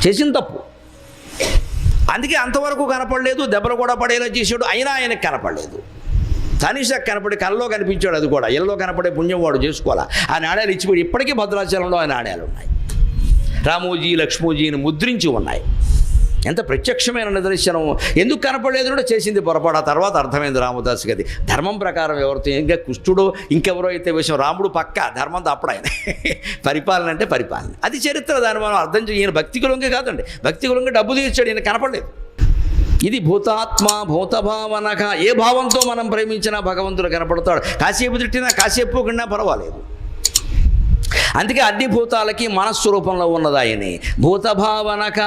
చేసిన తప్పు. అందుకే అంతవరకు కనపడలేదు, దెబ్బలు కూడా పడేలా చేసాడు, అయినా ఆయనకు కనపడలేదు. తనిషకు కనపడి కళ్ళలో కనిపించాడు, అది కూడా ఇళ్ళలో కనపడే పుణ్యం వాడు చేసుకోవాలా. ఆ నాణ్యాలు ఇచ్చిపోయి ఇప్పటికీ భద్రాచలంలో ఆ నాణ్యాలు ఉన్నాయి. రామోజీ లక్ష్మోజీని ముద్రించి ఉన్నాయి. ఎంత ప్రత్యక్షమైన నిదర్శనం. ఎందుకు కనపడలేదు కూడా చేసింది పొరపాటు. ఆ తర్వాత అర్థమైంది రామదాస్ గది ధర్మం ప్రకారం ఎవరితో ఇంకా కుష్ఠుడో ఇంకెవరో అయితే విషయం. రాముడు పక్క, ధర్మం తప్పుడు ఆయన. పరిపాలన అంటే పరిపాలన, అది చరిత్ర. దాన్ని మనం అర్థం చేయ. ఈయన భక్తి కులంగా కాదండి, భక్తి కులంగా డబ్బు తీర్చాడు, ఈయన కనపడలేదు. ఇది భూతాత్మ భూతభావనక. ఏ భావంతో మనం ప్రేమించినా భగవంతుడు కనపడతాడు. కాసేపు తిట్టినా కాసేపు కన్నా పర్వాలేదు. అందుకే అన్ని భూతాలకి మనస్వరూపంలో ఉన్నది ఆయనే. భూతభావనక,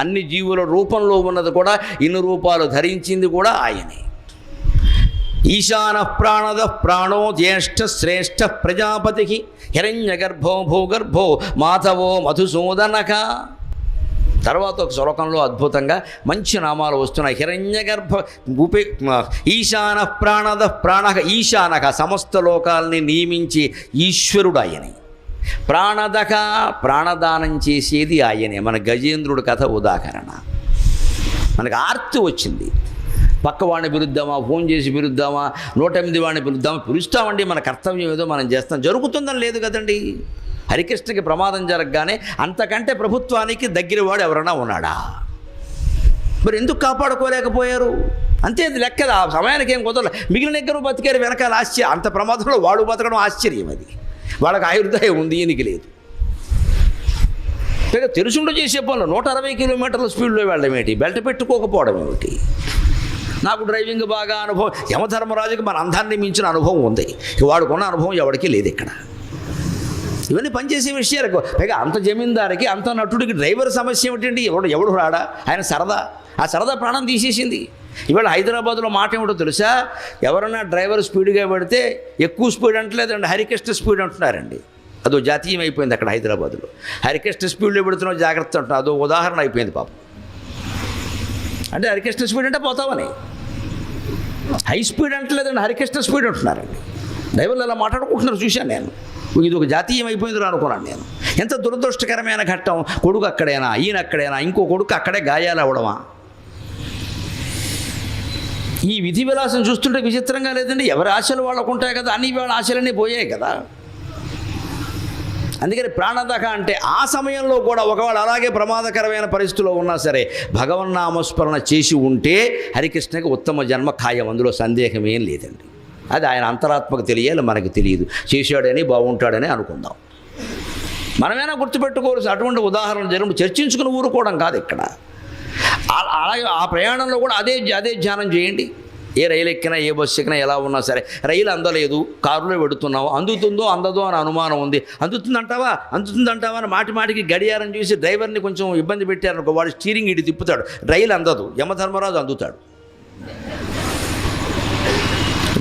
అన్ని జీవుల రూపంలో ఉన్నది కూడా, ఇన్ని రూపాలు ధరించింది కూడా ఆయనే. ఈశాన ప్రాణద ప్రాణో జ్యేష్ఠ శ్రేష్ఠ ప్రజాపతికి హిరణ్యగర్భో భూగర్భో మాధవో మధుసూదనక. తర్వాత ఒక శ్లోకంలో అద్భుతంగా మంచి నామాలు వస్తున్నాయి. హిరణ్యగర్భ ఉపే ఈశాన ప్రాణద ప్రాణ. ఈశానక సమస్త లోకాల్ని నియమించి ఈశ్వరుడు ఆయనే. ప్రాణదక, ప్రాణదానం చేసేది ఆయనే. మన గజేంద్రుడి కథ ఉదాహరణ. మనకు ఆర్తి వచ్చింది, పక్కవాడిని పిలుద్దామా, ఫోన్ చేసి పిలుద్దామా, 108 వాడిని పిలుద్దామా, పిలుస్తామండి. మన కర్తవ్యం ఏదో మనం చేస్తాం. జరుగుతుందని లేదు కదండి. హరికృష్ణకి ప్రమాదం జరగగానే అంతకంటే ప్రభుత్వానికి దగ్గరవాడు ఎవరైనా ఉన్నాడా? మరి ఎందుకు కాపాడుకోలేకపోయారు? అంతే, అది లెక్కద. ఆ సమయానికి ఏం కుదరలే. మిగిలిన దగ్గర బతికారు, వెనకాల ఆశ్చర్యం. అంత ప్రమాదంలో వాడు బతకడం ఆశ్చర్యం. అది వాళ్ళకి ఆయుర్దాయం ఉంది, ఈయనకి లేదు. పైగా తెలుసుండో చేసే పనులు 160 కిలోమీటర్ల స్పీడ్లో వెళ్ళడం ఏమిటి, బెల్ట్ పెట్టుకోకపోవడం ఏమిటి. నాకు డ్రైవింగ్ బాగా అనుభవం. యమధర్మరాజుకి మన అందాన్ని మించిన అనుభవం ఉంది. వాడుకున్న అనుభవం ఎవరికీ లేదు ఇక్కడ. ఇవన్నీ పనిచేసే విషయాలకు. పైగా అంత జమీందారికి, అంత నటుడికి డ్రైవర్ సమస్య ఏమిటండి? ఎవడు రాడా? ఆయన సరదా, ఆ సరదా ప్రాణం తీసేసింది. ఇవాళ హైదరాబాద్లో మాట ఏమిటో తెలుసా? ఎవరన్నా డ్రైవర్ స్పీడ్గా పెడితే ఎక్కువ స్పీడ్ అంటలేదండి, హరికృష్ణ స్పీడ్ అంటున్నారండి. అదో జాతీయం అయిపోయింది అక్కడ హైదరాబాద్లో. హరికృష్ణ స్పీడ్లో పెడుతున్నావు జాగ్రత్త అంటున్నా, అదో ఉదాహరణ అయిపోయింది పాపం. అంటే హరికృష్ణ స్పీడ్ అంటే పోతావని. హై స్పీడ్ అంటలేదండి, హరికృష్ణ స్పీడ్ అంటున్నారండి. డ్రైవర్లు అలా మాట్లాడుకుంటున్నారు, చూశాను నేను. ఇది ఒక జాతీయం అయిపోయిందిరా అనుకున్నాను నేను. ఎంత దురదృష్టకరమైన ఘట్టం. కొడుకు అక్కడైనా, ఈయన అక్కడైనా, ఇంకో కొడుకు అక్కడే గాయాలు అవ్వడమా? ఈ విధి విలాసం చూస్తుంటే విచిత్రంగా లేదండి. ఎవరి ఆశలు వాళ్ళకు ఉంటాయి కదా, అన్ని వాళ్ళ ఆశలన్నీ పోయాయి కదా. అందుకని ప్రాణదక అంటే ఆ సమయంలో కూడా ఒకవేళ అలాగే ప్రమాదకరమైన పరిస్థితిలో ఉన్నా సరే భగవన్నామస్మరణ చేసి ఉంటే హరికృష్ణకి ఉత్తమ జన్మ ఖాయం, అందులో సందేహం ఏం లేదండి. అది ఆయన అంతరాత్మకు తెలియాలి, మనకు తెలియదు. చేశాడని బాగుంటాడని అనుకుందాం. మనమైనా గుర్తుపెట్టుకోవాల్సి అటువంటి ఉదాహరణ జరిగినప్పుడు చర్చించుకుని ఊరుకోవడం కాదు ఇక్కడ. అలాగే ఆ ప్రయాణంలో కూడా అదే ధ్యానం చేయండి. ఏ రైలు ఎక్కినా, ఏ బస్సు ఎక్కినా, ఎలా ఉన్నా సరే రైలు అందలేదు, కారులో పెడుతున్నావు, అందుతుందో అందదో అని అనుమానం ఉంది. అందుతుందంటావా అని మాటికి గడియారం చూసి డ్రైవర్ని కొంచెం ఇబ్బంది పెట్టారనుకో, వాడు స్టీరింగ్ ఇటు తిప్పుతాడు, రైలు అందదు. యమధర్మరాజు అందుతాడు.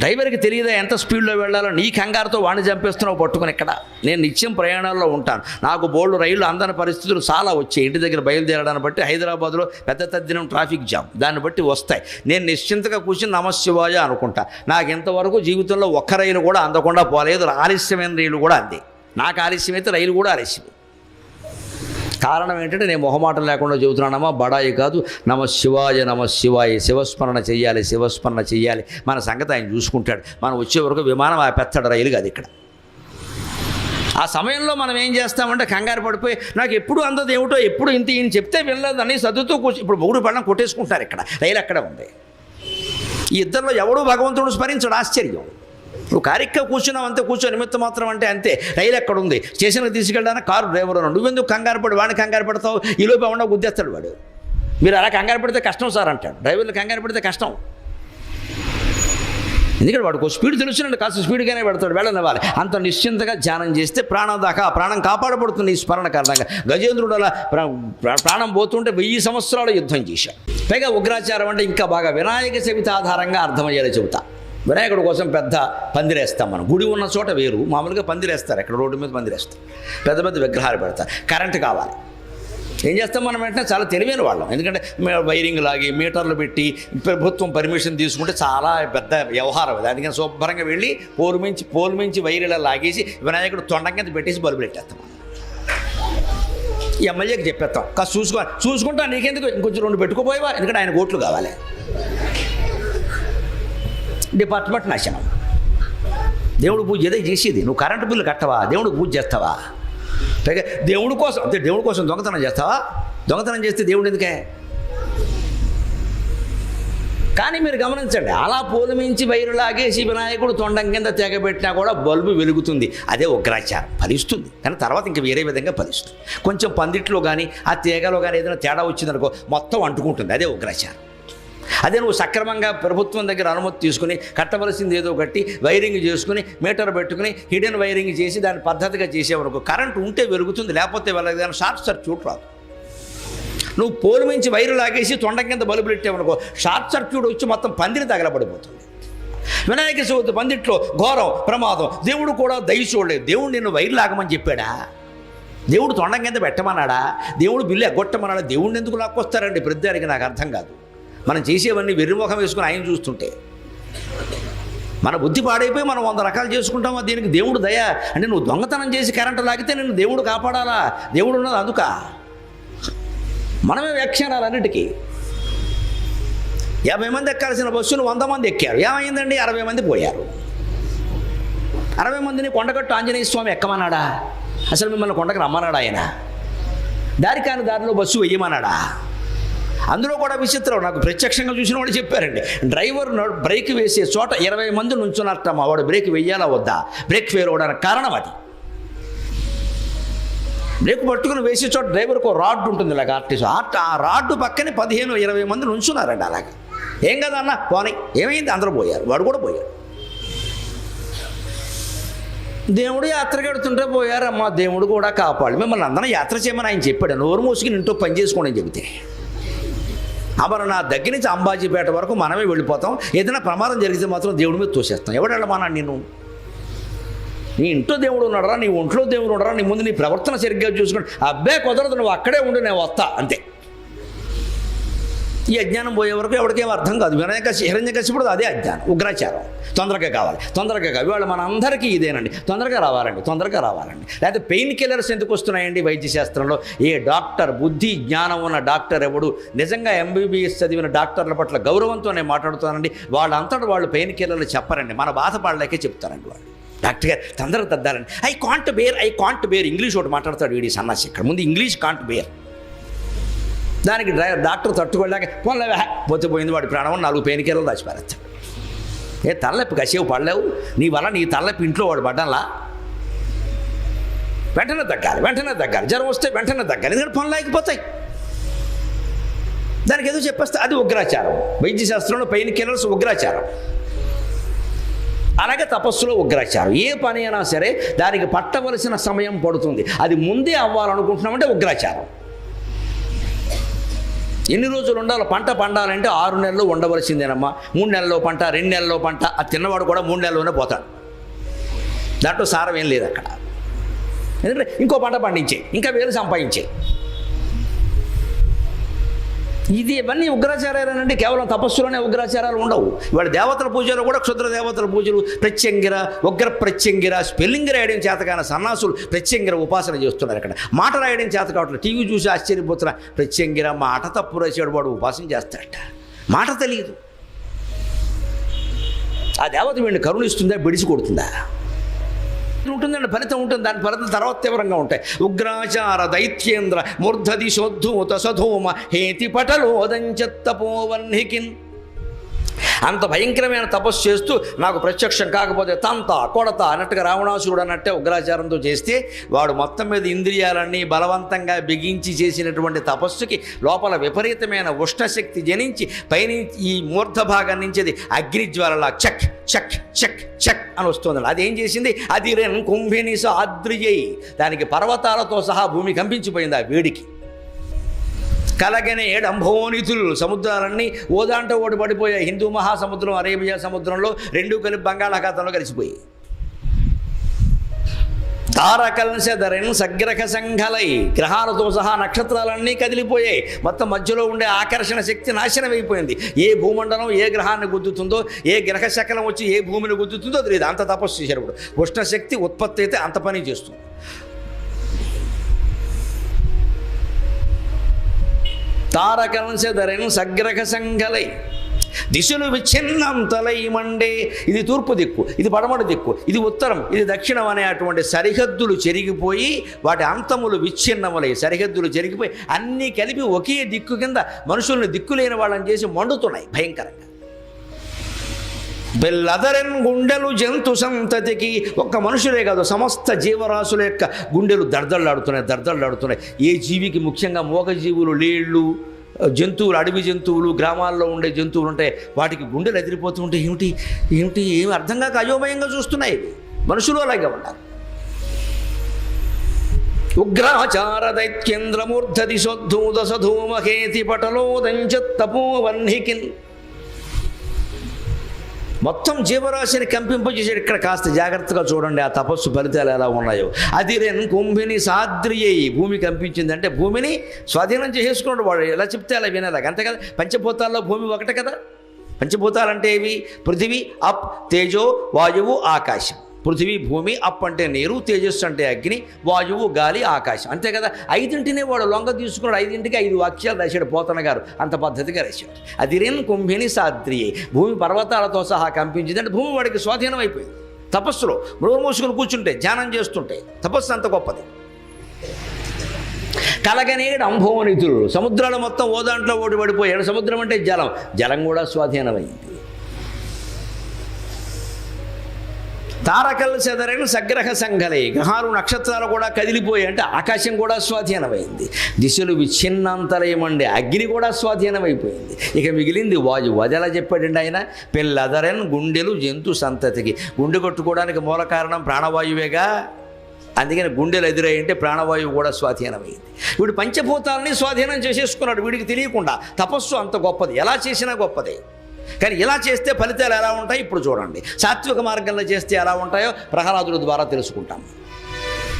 డ్రైవర్కి తెలియదా ఎంత స్పీడ్లో వెళ్ళాలో? నీ కంగారుతో వాడిని చంపేస్తున్నావు పట్టుకుని. ఇక్కడ నేను నిత్యం ప్రయాణాల్లో ఉంటాను. నాకు బోల్డ్ రైళ్లు అందని పరిస్థితులు చాలా వచ్చాయి. ఇంటి దగ్గర బయలుదేరడాన్ని బట్టి హైదరాబాద్లో పెద్ద తద్దినం ట్రాఫిక్ జామ్, దాన్ని బట్టి వస్తాయి. నేను నిశ్చింతగా కూర్చుని నమశివాయ అనుకుంటా. నాకు ఇంతవరకు జీవితంలో ఒక్క రైలు కూడా అందకుండా పోలేదు. ఆలస్యమైన రైలు కూడా అంది. నాకు ఆలస్యం అయితే రైలు కూడా ఆలస్యమే. కారణం ఏంటంటే నేను మొహమాటం లేకుండా చెబుతున్నానమ్మా, బడాయి కాదు. నమ శివాయ, శివస్మరణ చెయ్యాలి. మన సంగతి ఆయన చూసుకుంటాడు. మనం వచ్చే వరకు విమానం ఆపేస్తాడు, రైలు కాదు ఇక్కడ. ఆ సమయంలో మనం ఏం చేస్తామంటే కంగారు పడిపోయి నాకు ఎప్పుడు అందదు ఏమిటో, ఎప్పుడు ఇంత ఈయన చెప్తే వినలేదని సర్దుతూ ఇప్పుడు మొగుడు పడడం కొట్టేసుకుంటారు. ఇక్కడ రైలు అక్కడే ఉంది. ఈ ఇద్దరిలో ఎవడూ భగవంతుడు స్మరించడు. ఆశ్చర్యం. నువ్వు కారిక్క కూర్చున్నావు అంతే, కూర్చో నిమిత్తం మాత్రం అంటే అంతే. రైలు ఎక్కడ ఉంది? స్టేషన్కి తీసుకెళ్ళడానికి కారు డ్రైవర్ ఉన్నాడు. నువ్వెందుకు కంగారు పడి వాడిని కంగారు పెడతావు? ఈ లోపు ఏమన్నా గుద్దేస్తాడు వాడు. మీరు అలా కంగారు పెడితే కష్టం సార్ అంటాడు. డ్రైవర్లు కంగారు పెడితే కష్టం. ఎందుకంటే వాడికి స్పీడ్ తెలుసునండి, కాస్త స్పీడ్గానే పెడతాడు, వెళ్ళనివ్వాలి. అంత నిశ్చింతగా ధ్యానం చేస్తే ప్రాణం కాపాడబడుతుంది ఈ స్మరణ కారణంగా. గజేంద్రుడు అలా ప్రాణం పోతుంటే 1000 సంవత్సరాలు యుద్ధం చేశాడు. పైగా ఉగ్రాచారం అంటే ఇంకా బాగా వినాయక చవితి ఆధారంగా అర్థమయ్యేలా చెబుతా. వినాయకుడి కోసం పెద్ద పందిరేస్తాం మనం. గుడి ఉన్న చోట వేరు, మామూలుగా పందిరేస్తారు. ఎక్కడ రోడ్డు మీద పందిరేస్తారు, పెద్ద విగ్రహాలు పెడతారు. కరెంటు కావాలి. ఏం చేస్తాం మనం వెంటనే? చాలా తెలివైన వాళ్ళం. ఎందుకంటే వైరింగ్ లాగి మీటర్లు పెట్టి ప్రభుత్వం పర్మిషన్ తీసుకుంటే చాలా పెద్ద వ్యవహారం అది. అందుకని శుభ్రంగా వెళ్ళి పోలు మించి వైర్లా లాగేసి వినాయకుడు తొండం కింద పెట్టేసి బల్బులు పెట్టేస్తాం. ఈ ఎమ్మెల్యేకి చెప్పేస్తాం, కాస్త చూసుకుంటా నీకెందుకు, ఇంకొంచెం 2 పెట్టుకోపోయావా, ఎందుకంటే ఆయన ఓట్లు కావాలి. డిపార్ట్మెంట్ నాశనం. దేవుడు పూజ ఏదో చేసేది, నువ్వు కరెంటు బిల్లు కట్టవా, దేవుడికి పూజ చేస్తావా, పైగా దేవుడి కోసం అంటే దేవుడి కోసం దొంగతనం చేస్తావా, దొంగతనం చేస్తే దేవుడు ఎందుకే. కానీ మీరు గమనించండి, అలా పోలుమించి వైరు లాగేసి వినాయకుడు తొండం కింద తెగబెట్టినా కూడా బల్బు వెలుగుతుంది. అదే ఉగ్రాచారం, ఫలిస్తుంది. కానీ తర్వాత ఇంకా వేరే విధంగా ఫలిస్తుంది. కొంచెం పందిట్లో కానీ ఆ తీగలో కానీ ఏదైనా తేడా వచ్చిందనుకో మొత్తం అంటుకుంటుంది. అదే ఉగ్రాచారం. అదే నువ్వు సక్రమంగా ప్రభుత్వం దగ్గర అనుమతి తీసుకుని కట్టవలసింది ఏదో కట్టి వైరింగ్ చేసుకుని మీటర్ పెట్టుకుని హిడెన్ వైరింగ్ చేసి దాన్ని పద్ధతిగా చేసేవరకు కరెంటు ఉంటే వెలుగుతుంది, లేకపోతే వెళ్ళదు. షార్ట్ సర్క్యూట్ రాదు. నువ్వు పోలు మించి వైరు లాగేసి తొండం కింద బల్బులు పెట్టావనుకో షార్ట్ సర్క్యూట్ వచ్చి మొత్తం పందిరి తగలబడిపోతుంది. వినాయక చవితి పందిట్లో ఘోరం ప్రమాదం. దేవుడు కూడా దయ చూడలేదు. దేవుడు నిన్ను వైరు లాగమని చెప్పాడా, దేవుడు తొండం కింద పెట్టమన్నాడా, దేవుడు బిల్లు ఎగ్గొట్టమన్నాడా? దేవుడిని ఎందుకు లాక్కొస్తారండి ప్రతిదానికి? నాకు అర్థం కాదు. మనం చేసేవన్నీ వెర్రిముఖం వేసుకుని ఆయన చూస్తుంటే మన బుద్ధి పాడైపోయి మనం 100 రకాలు చేసుకుంటామా? దీనికి దేవుడు దయ అంటే నువ్వు దొంగతనం చేసి కరెంటు లాగితే నిన్ను దేవుడు కాపాడాలా? దేవుడు ఉన్నది అందుక. మనమే వ్యాఖ్యానాలు అన్నిటికీ. 50 మంది ఎక్కాల్సిన బస్సును 100 మంది ఎక్కారు. ఏమైందండి? 60 మంది పోయారు. 60 మందిని కొండగట్టు ఆంజనేయ స్వామి ఎక్కమన్నాడా? అసలు మిమ్మల్ని కొండకు రమ్మన్నాడా ఆయన? దారి కాని దారిలో బస్సు వెయ్యమన్నాడా? అందులో కూడా విచిత్రం, నాకు ప్రత్యక్షంగా చూసిన వాళ్ళు చెప్పారండి. డ్రైవర్ బ్రేక్ వేసే చోట 20 మంది నుంచున్నట్టమ్మా, వాడు బ్రేక్ వెయ్యాలా వద్దా? బ్రేక్ ఫెయిల్ అవడానికి కారణం అది. బ్రేక్ పట్టుకుని వేసే చోట డ్రైవర్కి ఒక రాడ్ ఉంటుంది, ఇలాగ ఆర్టీసీ ఆ రాడ్డు పక్కనే 15-20 మంది నుంచున్నారండి. అలాగే ఏం కదా అన్న పోనీ, ఏమైంది? అందరూ పోయారు, వాడు కూడా పోయాడు. దేవుడు యాత్ర కడుతుంటే పోయారమ్మా, దేవుడు కూడా కాపాడు. మిమ్మల్ని అందరం యాత్ర చేయమని ఆయన చెప్పాడు. నోరు మూసుకుని ఇంట్లో పని చేసుకోండి అని చెబితే అమరనాథ్ దగ్గర నుంచి అంబాజీపేట వరకు మనమే వెళ్ళిపోతాం. ఏదైనా ప్రమాదం జరిగితే మాత్రం దేవుడి మీద తోసేస్తాం. ఎవడు వెళ్ళమన్నాడు నిన్ను? నీ ఇంట్లో దేవుడు ఉన్నాడరా, నీ ఒంట్లో దేవుడు ఉన్నారా, నీ ముందు నీ ప్రవర్తన సరిగ్గా చూసుకుని అబ్బే కుదరదు, నువ్వు అక్కడే ఉండి నేను వస్తా అంతే. ఈ అజ్ఞానం పోయే వరకు ఎవరికేం అర్థం కాదు. హిరణ్యకశిపుడు అదే అజ్ఞానం, ఉగ్రాచారం. తొందరగా కావాలి, తొందరగా కావాలి. ఇవాళ మన అందరికీ ఇదేనండి, తొందరగా రావాలండి, తొందరగా రావాలండి. లేకపోతే పెయిన్ కిల్లర్స్ ఎందుకు వస్తున్నాయండి వైద్య శాస్త్రంలో? ఏ డాక్టర్, బుద్ధి జ్ఞానం ఉన్న డాక్టర్ ఎవడు నిజంగా ఎంబీబీఎస్ చదివిన డాక్టర్ల పట్ల గౌరవంతో నేను మాట్లాడుతానండి. వాళ్ళంతటా వాళ్ళు పెయిన్ కిల్లర్లు చెప్పరండి, మన బాధపడలేకే చెప్తారండి వాళ్ళు. డాక్టర్ గారు తొందరగా తద్దారండి. ఐ కాంట్ బేర్ ఇంగ్లీష్ ఒకటి మాట్లాడతాడు వీడి సన్నాసి. ఇక్కడ ముందు ఇంగ్లీష్ కాంట్ బేర్. దానికి డాక్టర్ తట్టుకోలేక పోతే పోయింది వాడి ప్రాణం 4 పెయిన్ కిల్లర్లు దాచిపారేస్తాడు. ఏ తలనొప్పి కసేపు పడలేవు, నీ వల్ల నీ తలనొప్పి ఇంట్లో వాడు పడ్డంలా. వెంటనే తగ్గాలి. జ్వరం వస్తే వెంటనే తగ్గాలి, ఎందుకంటే పనులు లేకపోతాయి. దానికి ఏదో చెప్పేస్తే అది ఉగ్రాచారం. వైద్య శాస్త్రంలో పెయిన్ కిల్లర్స్ ఉగ్రాచారం. అలాగే తపస్సులో ఉగ్రాచారం. ఏ పని అయినా సరే దానికి పట్టవలసిన సమయం పడుతుంది. అది ముందే అవ్వాలనుకుంటున్నామంటే ఉగ్రాచారం. ఎన్ని రోజులు ఉండాలో? పంట పండాలంటే 6 నెలలు ఉండవలసిందేనమ్మా. 3 నెలల్లో పంట, 2 నెలల్లో పంట. ఆ తిన్నవాడు కూడా 3 నెలల్లోనే పోతాడు. దాంట్లో సారం ఏం లేదు అక్కడ. ఎందుకంటే ఇంకో పంట పండించే, ఇంకా వేలు సంపాదించే. ఇది ఇవన్నీ ఉగ్రాచారాలేనండి. కేవలం తపస్సులోనే ఉగ్రాచారాలు ఉండవు. ఇవాళ దేవతల పూజలు కూడా క్షుద్ర దేవతల పూజలు, ప్రత్యంగిర, ఉగ్ర ప్రత్యంగిర, స్పెల్లింగ్ రాయడం చేతకాన సన్నాసులు ప్రత్యంగిర ఉపాసన చేస్తున్నారు. ఇక్కడ మాట రాయడం చేత కావట్లేదు. టీవీ చూసి ఆశ్చర్యపోతున్నా. ప్రత్యంగిర మాట తప్పు రాసాడు వాడు ఉపాసన చేస్తాడట. మాట తెలియదు. ఆ దేవత వీడిని కరుణిస్తుందా, బిడిచి కొడుతుందా? ఉంటుందండి, ఫలితం ఉంటుంది. దాని ఫలితం తర్వాత తీవ్రంగా ఉంటాయి. ఉగ్రాచార దైత్యేంద్ర మూర్ధదిశోద్ధూత సధూమ హేతి పటలోదంచత్తపోవన్హికిన్. అంత భయంకరమైన తపస్సు చేస్తూ నాకు ప్రత్యక్షం కాకపోతే తంత కొడత అన్నట్టుగా రావణాసురుడు అన్నట్టే ఉగ్రాచారంతో చేస్తే వాడు మొత్తం మీద ఇంద్రియాలన్నీ బలవంతంగా బిగించి చేసినటువంటి తపస్సుకి లోపల విపరీతమైన ఉష్ణశక్తి జనించి పైనుంచి ఈ మూర్ధ భాగం నుంచి అది అగ్నిజ్వాలలా చక్ చక్ చక్ చక్ అని వస్తుంది. అదేం చేసింది? అది రెన్ కుంభిని సాద్రియై, దానికి పర్వతాలతో సహా భూమి కంపించిపోయింది ఆ వేడికి. కలగనే డంభోనితులు, సముద్రాలన్నీ ఓదాంటో ఓడి పడిపోయాయి. హిందూ మహాసముద్రం, అరేబియా సముద్రంలో 2 కలిపి బంగాళాఖాతంలో కలిసిపోయి. తారకల్సెదరెన్ సగ్రహ సంఘలై, గ్రహాలతో సహా నక్షత్రాలన్నీ కదిలిపోయాయి. మొత్తం మధ్యలో ఉండే ఆకర్షణ శక్తి నాశనం అయిపోయింది. ఏ భూమండలం ఏ గ్రహాన్ని గుద్దుతుందో, ఏ గ్రహ శకలం వచ్చి ఏ భూమిని గుద్దుతుందో తెలియదు. అంత తపస్సు చేశారు. ఇప్పుడు ఉష్ణశక్తి ఉత్పత్తి అయితే అంత పని చేస్తుంది. తారకంశధరన్ సగ్రహ సంఘలై దిశలు విచ్ఛిన్నంతలై మండే. ఇది తూర్పు దిక్కు, ఇది పడమటి దిక్కు, ఇది ఉత్తరం, ఇది దక్షిణం అనే అటువంటి సరిహద్దులు చెరిగిపోయి వాటి అంతములు విచ్ఛిన్నములై సరిహద్దులు చెరిగిపోయి అన్నీ కలిపి ఒకే దిక్కు కింద మనుషుల్ని దిక్కులేని వాళ్ళని చేసి మండుతున్నాయి భయంకరంగా. బెల్లదరన్ గుండెలు జంతు సంతతికి, ఒక్క మనుషులే కాదు సమస్త జీవరాశుల యొక్క గుండెలు దర్దళ్ళాడుతున్నాయి. ఏ జీవికి, ముఖ్యంగా మూగజీవులు, లేళ్ళు, జంతువులు, అడవి జంతువులు, గ్రామాల్లో ఉండే జంతువులు ఉంటాయి, వాటికి గుండెలు ఎదిరిపోతూ ఉంటే ఏమిటి ఏమి అర్థం కాక అయోమయంగా చూస్తున్నాయి. మనుషులు అలాగే ఉన్నారు. ఉగ్రాచార దైత్యేంద్రమూర్ధ దిశోద్ధూత సధూమహేతి పటలోదంచత్తపోవన్హికిన్. మొత్తం జీవరాశిని కంపింపజేసాడు. ఇక్కడ కాస్త జాగ్రత్తగా చూడండి ఆ తపస్సు ఫలితాలు ఎలా ఉన్నాయో. అదిరెన్ కుంభిని సాద్రియై, భూమి కంపించిందంటే భూమిని స్వాధీనం చేసుకున్నాడు వాడు. ఎలా చెప్తే అలా వినేలాగా, అంతే కదా. పంచభూతాల్లో భూమి ఒకటే కదా. పంచభూతాలంటే ఏవి? పృథివీ, అప్, తేజో, వాయువు, ఆకాశం. పృథివీ, భూమి, అప్ అంటే నీరు, తేజస్సు అంటే అగ్ని, వాయువు, గాలి, ఆకాశం, అంతే కదా. ఐదింటినే వాడు లొంగ తీసుకున్నాడు. 5ంటికి 5 వాక్యాలు రాశాడు పోతన గారు, అంత పద్ధతిగా రాశాడు. అదిరేన్ కుంభిని సాద్రియై, భూమి పర్వతాలతో సహా కంపించింది అంటే భూమి వాడికి స్వాధీనం అయిపోయింది. తపస్సులో మృగ మూసుకుని కూర్చుంటే, ధ్యానం చేస్తుంటే తపస్సు అంత గొప్పది. కలగనేడు అంభోనిధులు, సముద్రాలు మొత్తం ఓ దాంట్లో ఓడి పడిపోయాడు. సముద్రం అంటే జలం కూడా స్వాధీనమైంది. తారకల్ సెదరైన సగ్రహ సంఘలై, గ్రహాలు నక్షత్రాలు కూడా కదిలిపోయాయి అంటే ఆకాశం కూడా స్వాధీనమైంది. దిశలు విచ్ఛిన్నంతలయమండి, అగ్ని కూడా స్వాధీనమైపోయింది. ఇక మిగిలింది వాయువు. అది ఎలా చెప్పాడండి ఆయన? పిల్లదరన్ గుండెలు జంతు సంతతికి. గుండె కొట్టుకోవడానికి మూల కారణం ప్రాణవాయువేగా. అందుకని గుండెలు ఎదురయ్యంటే ప్రాణవాయువు కూడా స్వాధీనమైంది. వీడు పంచభూతాలని స్వాధీనం చేసేసుకున్నాడు వీడికి తెలియకుండా. తపస్సు అంత గొప్పది, ఎలా చేసినా గొప్పదే. కానీ ఇలా చేస్తే ఫలితాలు ఎలా ఉంటాయి ఇప్పుడు చూడండి. సాత్విక మార్గంలో చేస్తే ఎలా ఉంటాయో ప్రహ్లాదుల ద్వారా తెలుసుకుంటాం.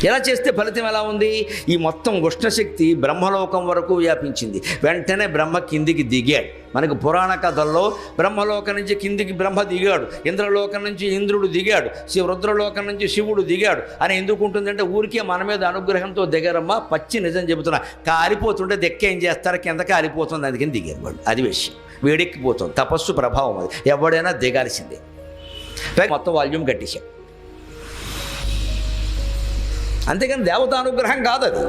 ఎలా చేస్తే ఫలితం ఎలా ఉంది? ఈ మొత్తం ఉష్ణశక్తి బ్రహ్మలోకం వరకు వ్యాపించింది. వెంటనే బ్రహ్మ కిందికి దిగాడు. మనకు పురాణ కథల్లో బ్రహ్మలోకం నుంచి కిందికి బ్రహ్మ దిగాడు, ఇంద్రలోకం నుంచి ఇంద్రుడు దిగాడు, రుద్రలోకం నుంచి శివుడు దిగాడు అని ఎందుకు ఉంటుందంటే ఊరికే మన మీద అనుగ్రహంతో దిగారమ్మా. పచ్చి నిజం చెబుతున్నా. కాలిపోతుంటే దెక్క ఏం చేస్తారు? కింద కాలిపోతుంది, అందుకని దిగారు వాళ్ళు. అది విషయం. వేడెక్కిపోతుంది. తపస్సు ప్రభావం అది. ఎవడైనా దిగాల్సిందే. మొత్తం వాల్యూమ్ కట్టేశాడు. అంతేకాని దేవతానుగ్రహం కాదు అది.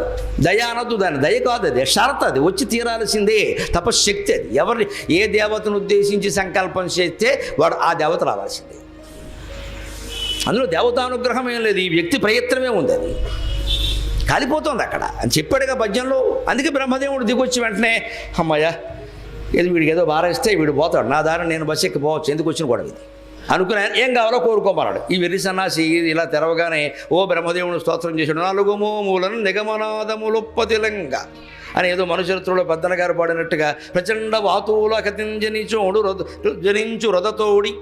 దయ అనద్దు దాన్ని. దయ కాదు అది, షరత్. అది వచ్చి తీరాల్సిందే. తపశ్శక్తి అది. ఎవరిని ఏ దేవతను ఉద్దేశించి సంకల్పం చేస్తే వాడు ఆ దేవత రావాల్సిందే. అందులో దేవతానుగ్రహం ఏం లేదు, ఈ వ్యక్తి ప్రయత్నమే ఉంది. అది కాలిపోతుంది అక్కడ అని చెప్పాడుగా పద్యంలో. అందుకే బ్రహ్మదేవుడు దిగొచ్చి వెంటనే అమ్మయ్య ఏదో వీడికి ఏదో భారిస్తే వీడు పోతాడు, నా దారిని నేను బస్సు ఎక్కిపోవచ్చు, ఎందుకు వచ్చిన గొడవ ఇది అనుకునే. ఏం కావాలో కోరుకోమన్నాడు. ఈ వెర్రి సన్నాసి ఇలా తెరవగానే ఓ బ్రహ్మదేవుని స్తోత్రం చేశాడు. 4 మోములను నిగమనాదములొప్పతిలంగా అని ఏదో మనుచరిత్రలో పెద్దన గారు పాడినట్టుగా ప్రచండ వాతువుల జనించు రథతోడి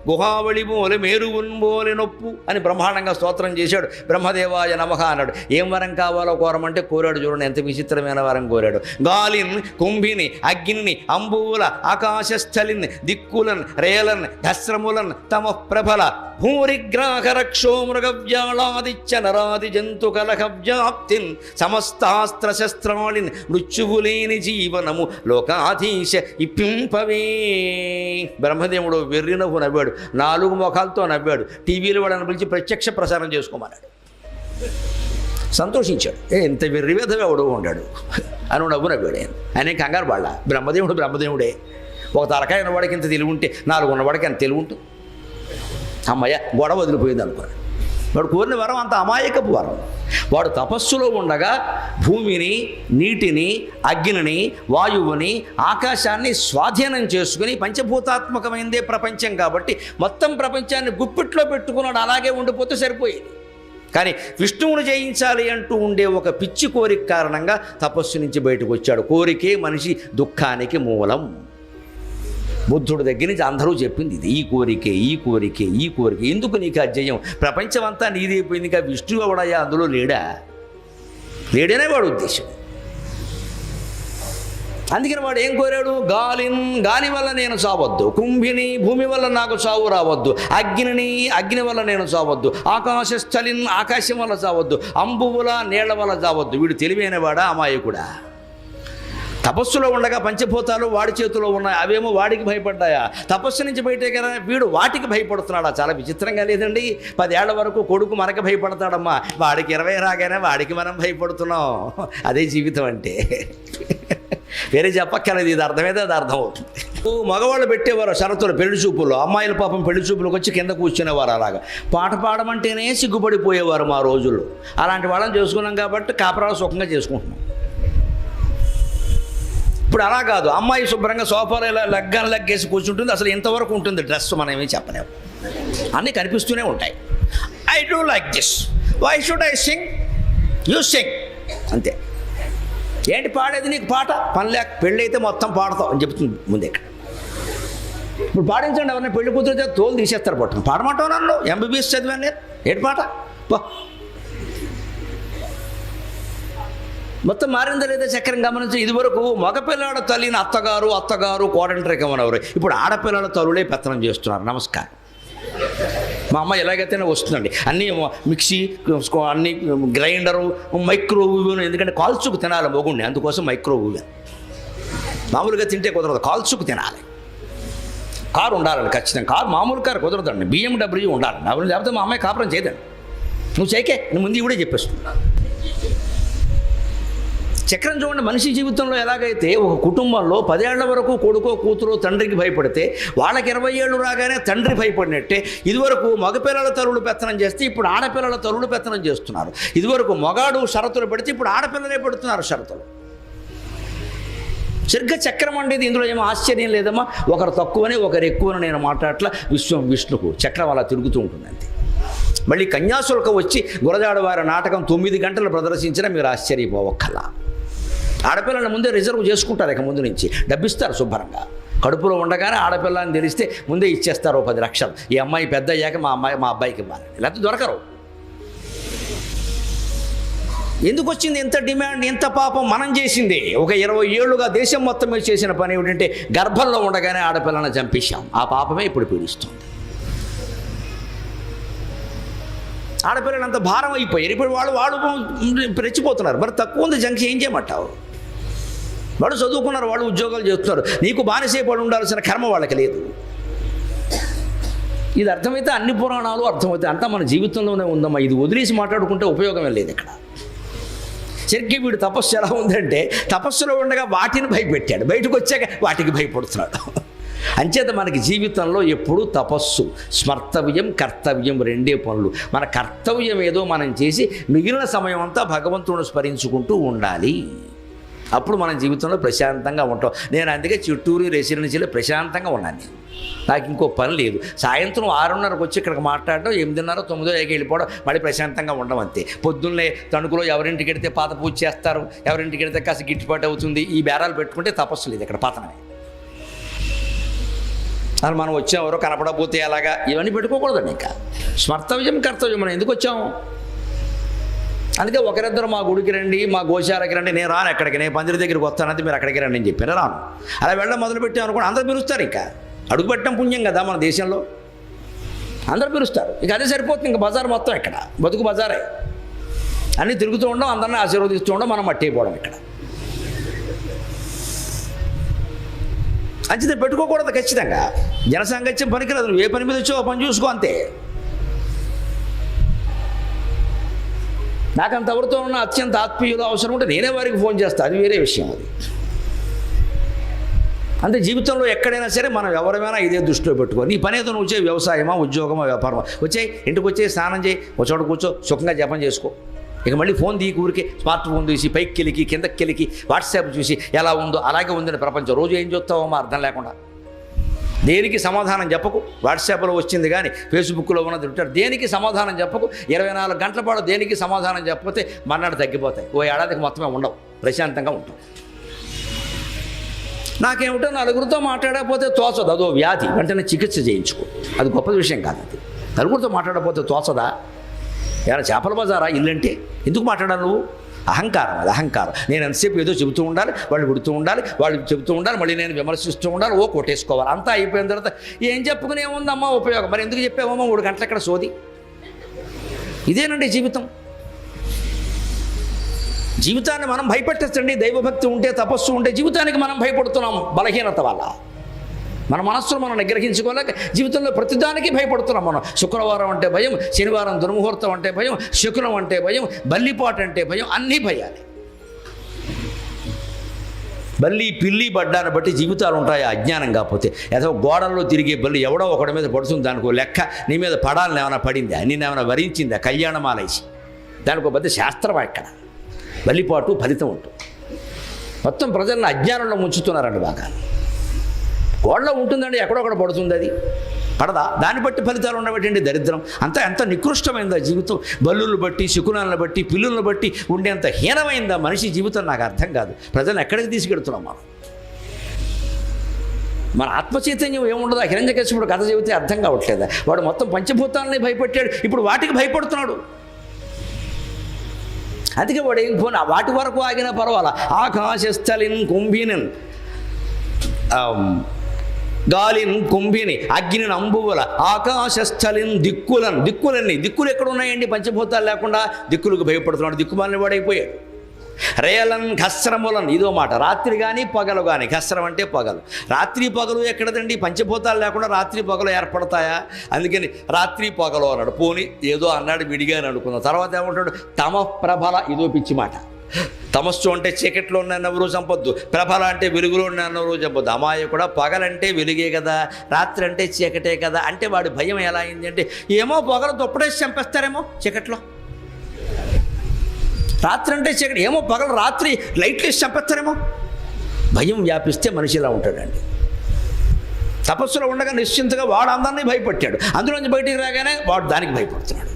గుహావళి మోలె మేరువున్బోలె నొప్పు అని బ్రహ్మాండంగా స్తోత్రం చేశాడు. బ్రహ్మదేవాయ నమః అన్నాడు. ఏం వరం కావాలో కోరమంటే కోరాడు. చూడండి ఎంత విచిత్రమైన వరం కోరాడు. గాలిన్, కుంభిని, అగ్నిని, అంబువుల, ఆకాశస్థలిన్, దిక్కులన్, రేలన్, దస్రములన్, తమ ప్రభల భూరిగ్రాహరక్షో మృగవ్యాళాదిత్య నరాది జంతు కలహ వ్యాప్తిన్ సమస్తాస్త్రశస్త్రాళిన్ మృత్యువులేని జీవనము లోకాధీశ ఇప్పింపవే. బ్రహ్మదేవుడు వెర్రినవ్వు నవ్వాడు. 4 ముఖాలతో నవ్వాడు. టీవీలో వాళ్ళని పిలిచి ప్రత్యక్ష ప్రసారం చేసుకోమన్నాడు. సంతోషించాడు. ఇంత వెర్రివేధవేవుడు ఉన్నాడు అని నవ్వాడు. ఆయన కంగారు పడ్డ. బ్రహ్మదేవుడే. ఒక తలకాయ వాడికి ఇంత తెలివి ఉంటే 4 ఉన్నవాడికి అంత తెలివి ఉంటుంది. అమ్మయ్య గొడవ వదిలిపోయింది అనుకోండి. వాడు కోరిన వరం అంత అమాయకపు వరం. వాడు తపస్సులో ఉండగా భూమిని, నీటిని, అగ్నిని, వాయువుని, ఆకాశాన్ని స్వాధీనం చేసుకుని పంచభూతాత్మకమైందే ప్రపంచం కాబట్టి మొత్తం ప్రపంచాన్ని గుప్పిట్లో పెట్టుకున్నాడు. అలాగే ఉండిపోతే సరిపోయేది. కానీ విష్ణువును జయించాలి అంటూ ఉండే ఒక పిచ్చి కోరిక కారణంగా తపస్సు నుంచి బయటకు వచ్చాడు. కోరికే మనిషి దుఃఖానికి మూలం. బుద్ధుడి దగ్గర నుంచి అందరూ చెప్పింది ఇది. ఈ కోరికే. ఎందుకు నీకు అజయం? ప్రపంచం అంతా నీదైపోయింది, ఇంకా విష్ణువు ఎవడయ్యా అందులో లేడనే వాడు ఉద్దేశం. అందుకని వాడు ఏం కోరాడు? గాలి వల్ల నేను చావద్దు, కుంభిని భూమి వల్ల నాకు చావు రావద్దు, అగ్ని వల్ల నేను చావద్దు, ఆకాశస్థలిన్ ఆకాశం వల్ల చావద్దు, అంబువుల నీళ్ల వల్ల చావద్దు. వీడు తెలివైనవాడా అమాయకుడా? తపస్సులో ఉండగా పంచభూతాలు వాడి చేతిలో ఉన్నాయి, అవేమో వాడికి భయపడ్డాయా? తపస్సు నుంచి బయటే కదా వీడు వాటికి భయపడుతున్నాడా? చాలా విచిత్రంగా లేదండి? 10 ఏళ్ల వరకు కొడుకు మనకి భయపడతాడమ్మా, వాడికి 20 రాగానే వాడికి మనం భయపడుతున్నాం. అదే జీవితం అంటే. వేరే చెప్పక్కర్లేదు, ఇది అర్థమైతే అది అర్థమవుతుంది. మగవాళ్ళు పెట్టేవారు షరతులు పెళ్లి చూపుల్లో, అమ్మాయిల పాపం పెళ్లి చూపులకు వచ్చి కింద కూర్చునేవారు. అలాగా పాట పాడమంటేనే సిగ్గుపడిపోయేవారు మా రోజుల్లో. అలాంటి వాళ్ళని చేసుకున్నాం కాబట్టి కాపురాలు సుఖంగా చేసుకుంటున్నాం. ఇప్పుడు అలా కాదు, అమ్మాయి శుభ్రంగా సోఫాలో ఇలా లగ్గేసి కూర్చుంటుంది. అసలు ఇంతవరకు ఉంటుంది డ్రెస్, మనం ఏమీ చెప్పలేము, అన్నీ కనిపిస్తూనే ఉంటాయి. I do like this, why should I sing, you sing, అంతే. ఏంటి పాడేది నీకు పాట? పని లేక పెళ్ళి అయితే మొత్తం పాడతావు అని చెప్తుంది ముందే. ఇప్పుడు పాడించండి, ఎవరైనా పెళ్లి కూతురు తోలు తీసేస్తారు పట్టుకుని. పాడమంటావు నన్ను? ఎంబీబీఎస్ చదివాను నేను, ఏంటి పాట? మొత్తం మారిందా లేదా చక్రం గమనించి. ఇదివరకు మగపిల్లాడ తల్లిని అత్తగారు కోడంటరికమనవరు, ఇప్పుడు ఆడపిల్లల తల్లులే పెత్తనం చేస్తున్నారు. నమస్కారం. మా అమ్మ ఎలాగైతేనే వస్తుందండి, అన్నీ మిక్సీ, అన్నీ గ్రైండరు, మైక్రోవేవ్. ఎందుకంటే కాల్చుకు తినాలి మొగుండి, అందుకోసం మైక్రోవేవ్. మామూలుగా తింటే కుదరదు, కాల్చుకు తినాలి. కారు ఉండాలండి ఖచ్చితంగా, కారు మామూలు కారు కుదరదండి, BMW ఉండాలండి. అవును, లేకపోతే మా అమ్మాయి కాపురం చేయదండి. నువ్వు చేయకే, నువ్వు ముందు ఇవిడే చెప్పేస్తున్నా. చక్రం చూడండి, మనిషి జీవితంలో ఎలాగైతే ఒక కుటుంబంలో 10 ఏళ్ల వరకు కొడుకో కూతురు తండ్రికి భయపడితే వాళ్ళకి 20 ఏళ్ళు రాగానే తండ్రి భయపడినట్టే ఇదివరకు మగపిల్లల తల్లులు పెత్తనం చేస్తే ఇప్పుడు ఆడపిల్లల తల్లులు పెత్తనం చేస్తున్నారు. ఇదివరకు మగాడు షరతులు పెడితే ఇప్పుడు ఆడపిల్లలే పెడుతున్నారు షరతులు. సరిగ్గా చక్రం ఉండేది, ఇందులో ఏమో ఆశ్చర్యం లేదమ్మా. ఒకరు తక్కువని ఒకరు ఎక్కువని నేను మాట్లాడట్లా. విశ్వం విష్ణుకు చక్రం అలా తిరుగుతూ ఉంటుంది అంతే. మళ్ళీ కన్యాశుల్కం వచ్చి గురజాడ వారి నాటకం 9 గంటలు ప్రదర్శించినా మీరు ఆశ్చర్యపోవక్కలా. ఆడపిల్లల ముందే రిజర్వ్ చేసుకుంటారు, ఇక ముందు నుంచి డబ్బిస్తారు శుభ్రంగా. కడుపులో ఉండగానే ఆడపిల్లని తెలిస్తే ముందే ఇచ్చేస్తారు 10 లక్షలు. ఈ అమ్మాయి పెద్ద అయ్యాక మా అబ్బాయికి ఇవ్వాలి, లేకపోతే దొరకరు. ఎందుకు వచ్చింది ఎంత డిమాండ్, ఎంత పాపం? మనం చేసింది. ఒక 20 ఏళ్ళుగా దేశం మొత్తం మీద చేసిన పని ఏమిటంటే గర్భంలో ఉండగానే ఆడపిల్లని చంపేశాం. ఆ పాపమే ఇప్పుడు పీడిస్తుంది. ఆడపిల్లలు అంత భారం అయిపోయారు. ఇప్పుడు వాళ్ళు రెచ్చిపోతున్నారు. మరి తక్కువ ఉంది జంక్షన్, ఏం చేయమంటావు? వాడు చదువుకున్నారు, వాళ్ళు ఉద్యోగాలు చేస్తున్నారు. నీకు బానిసైపడి ఉండాల్సిన కర్మ వాళ్ళకి లేదు. ఇది అర్థమైతే అన్ని పురాణాలు అర్థమవుతాయి. అంతా మన జీవితంలోనే ఉందమ్మా. ఇది వదిలేసి మాట్లాడుకుంటే ఉపయోగమే లేదు ఇక్కడ. సరిగ్గా వీడు తపస్సు ఎలా ఉందంటే తపస్సులో ఉండగా వాటిని భయపెట్టాడు, బయటకు వచ్చాక వాటికి భయపడుతున్నాడు. అంచేత మనకి జీవితంలో ఎప్పుడూ తపస్సు, స్మర్తవ్యం, కర్తవ్యం, రెండే పనులు. మన కర్తవ్యం ఏదో మనం చేసి మిగిలిన సమయం అంతా భగవంతుడిని స్మరించుకుంటూ ఉండాలి. అప్పుడు మన జీవితంలో ప్రశాంతంగా ఉంటాం. నేను అందుకే చిత్తూరు రెసిడెన్సీలో ప్రశాంతంగా ఉన్నాను. నాకు ఇంకో పని లేదు. సాయంత్రం 6:30కు వచ్చి ఇక్కడికి మాట్లాడడం, 8:30, 9 వెళ్ళిపోవడం, మళ్ళీ ప్రశాంతంగా ఉండడం అంతే. పొద్దున్నే తణుకులో ఎవరింటికి వెడితే పాత పూజ చేస్తారు, ఎవరింటికి వెడితే కాస్త గిట్టుబాటు అవుతుంది, ఈ బేరాలు పెట్టుకుంటే తపస్సు లేదు ఇక్కడ, పతనమే. అది మనం వచ్చామెవరో కనపడకపోతే ఎలాగా, ఇవన్నీ పెట్టుకోకూడదండి. ఇంకా స్మర్తవ్యం, కర్తవ్యం. మనం ఎందుకు వచ్చాము? అందుకే ఒకరిద్దరు మా గుడికి రండి, మా గోశాలకి రండి. నేను రాను ఎక్కడికి, నేను పందిరి దగ్గరికి వస్తానంటే మీరు అక్కడికి రండి అని చెప్పాను, రాను. అలా వెళ్ళడం మొదలు పెట్టాం అనుకోండి, అందరూ పిలుస్తారు. ఇంకా అడుగుపెట్టడం పుణ్యం కదా మన దేశంలో, అందరూ పిలుస్తారు. ఇక అదే సరిపోతుంది. ఇంకా బజార్ మొత్తం ఇక్కడ బతుకు బజారే. అన్నీ తిరుగుతూ ఉండడం, అందరినీ ఆశీర్వదిస్తూ ఉండడం, మనం మట్టయిపోవడం ఇక్కడ. అంచితే పెట్టుకోకూడదు ఖచ్చితంగా. జనసాంగత్యం పనికిరాదు. నువ్వు ఏ పని మీద వచ్చో ఆ పని చూసుకో అంతే. నాకు అంతవరతో ఉన్న అత్యంత ఆత్మీయులు అవసరం ఉంటే నేనే వారికి ఫోన్ చేస్తాను, అది వేరే విషయం. అది అంటే జీవితంలో ఎక్కడైనా సరే మనం ఎవరైనా ఇదే దృష్టిలో పెట్టుకో. నీ పని ఏదో నువ్వు వచ్చే వ్యవసాయమా, ఉద్యోగమా, వ్యాపారమా, వచ్చే ఇంటికి వచ్చే స్నానం చేయి, ఒక చోట కూర్చో, సుఖంగా జపం చేసుకో. ఇక మళ్ళీ ఫోన్ ఊరికి స్మార్ట్ ఫోన్ తీసి పైకి కెలికి కిందకి కెలికి వాట్సాప్ చూసి ఎలా ఉందో అలాగే ఉందని ప్రపంచం. రోజు ఏం చూస్తావమ్మా అర్థం లేకుండా. దేనికి సమాధానం చెప్పకు. వాట్సాప్లో వచ్చింది కానీ ఫేస్బుక్లో ఉన్నది ఉంటారు, దేనికి సమాధానం చెప్పకు. 24 గంటల పాటు దేనికి సమాధానం చెప్పకపోతే మన్నాడు తగ్గిపోతాయి. ఓ ఏడాదికి మొత్తమే ఉండవు, ప్రశాంతంగా ఉంటాం. నాకేమిటో నలుగురితో మాట్లాడకపోతే తోచదు, అదో వ్యాధి, వెంటనే చికిత్స చేయించుకో. అది గొప్ప విషయం కాదు. అది నలుగురితో మాట్లాడకపోతే తోచదా? ఏమైనా చేపల బజారా ఇల్లంటే? ఎందుకు మాట్లాడాలి నువ్వు? అహంకారం, అది అహంకారం. నేను ఎంతసేపు ఏదో చెబుతూ ఉండాలి, వాళ్ళు విడుతూ ఉండాలి, వాళ్ళు చెబుతూ ఉండాలి, మళ్ళీ నేను విమర్శిస్తూ ఉండాలి, ఓ కొట్టేసుకోవాలి. అంతా అయిపోయిన తర్వాత ఏం చెప్పుకునే ఉందమ్మా ఉపయోగం? మరి ఎందుకు చెప్పావమ్మా 3 గంటలు ఎక్కడ సోది? ఇదేనండి జీవితం. జీవితాన్ని మనం భయపెట్టచ్చండి. దైవభక్తి ఉంటే, తపస్సు ఉంటే జీవితానికి మనం భయపడుతున్నాం బలహీనత వల్ల. మన మనస్సును మనం నిగ్రహించుకోలేక జీవితంలో ప్రతిదానికి భయపడుతున్నాం. మనం శుక్రవారం అంటే భయం, శనివారం దుర్ముహూర్తం అంటే భయం, శకునం అంటే భయం, బల్లిపాటు అంటే భయం, అన్నీ భయాలి. బల్లి పిల్లి పడ్డాన్ని బట్టి జీవితాలు ఉంటాయి. అజ్ఞానం కాకపోతే ఏదో గోడల్లో తిరిగే బల్లి ఎవడో ఒకటి మీద పడుతుంది, దానికో లెక్క. నీ మీద పడాలని ఏమైనా పడిందా, నేనేమైనా వరించిందా, కళ్యాణమాలేసి, దానికో పెద్ద శాస్త్రం ఎక్కడ. బల్లిపాటు ఫలితం ఉంటుంది. మొత్తం ప్రజలను అజ్ఞానంలో ముంచుతున్నారండి. బాగా గోడలో ఉంటుందండి, ఎక్కడొక్కడ పడుతుంది, అది పడదా, దాన్ని బట్టి ఫలితాలు ఉండబట్టండి. దరిద్రం అంతా ఎంత నికృష్టమైందా జీవితం. బల్లులను బట్టి, శకునాలను బట్టి, పిల్లులను బట్టి ఉండేంత హీనమైందా మనిషి జీవితం. నాకు అర్థం కాదు. ప్రజలను ఎక్కడికి తీసుకెడుతున్నాం మనం. మన ఆత్మచైతన్యం ఏముండదు. హిరణ్యకశిపుడు కథ చెబితే అర్థం కావట్లేదా? వాడు మొత్తం పంచభూతాలని భయపెట్టాడు, ఇప్పుడు వాటికి భయపడుతున్నాడు. అందుకే వాడు ఏం పోనా వాటి వరకు ఆగినా పర్వాలా. ఆకాశస్థలిన్ కుంభినన్ గాలిన్ కుంభిని అగ్నిని అంబువల ఆకాశస్థలిన్ దిక్కులన్నీ దిక్కులు ఎక్కడ ఉన్నాయండి? పంచభూతాలు లేకుండా దిక్కులకు భయపడుతున్నాడు. దిక్కుమాలని వాడైపోయాడు. రేలన్ ఘస్రములన్, ఇదో మాట. రాత్రి కానీ పగలు కానీ, ఘస్రం అంటే పగలు. రాత్రి పగలు ఎక్కడదండి? పంచభూతాలు లేకుండా రాత్రి పగలు ఏర్పడతాయా? అందుకని రాత్రి పగలు అన్నాడు. పోని ఏదో అన్నాడు, విడిగా అనుకున్నాం. తర్వాత ఏమంటాడు? తమ ప్రభల, ఇదో పిచ్చి మాట. తమస్సు అంటే చీకట్లో ఉన్న ఎవరూ చంపొద్దు, ప్రభల అంటే వెలుగులో ఉన్న ఎవరూ చంపొద్దు. అమాయ కూడా పగలంటే వెలుగే కదా, రాత్రి అంటే చీకటే కదా. అంటే వాడి భయం ఎలా అయింది అంటే, ఏమో పగలు దుప్పటేసి చంపేస్తారేమో చీకట్లో. రాత్రి అంటే చీకటి, ఏమో పగలు రాత్రి లైట్లు వేసి చంపేస్తారేమో. భయం వ్యాపిస్తే మనిషి ఇలా ఉంటాడండి. తపస్సులో ఉండగా నిశ్చింతగా వాడు అందరినీ భయపెట్టాడు. అందులోంచి బయటికి రాగానే వాడు దానికి భయపడుతున్నాడు.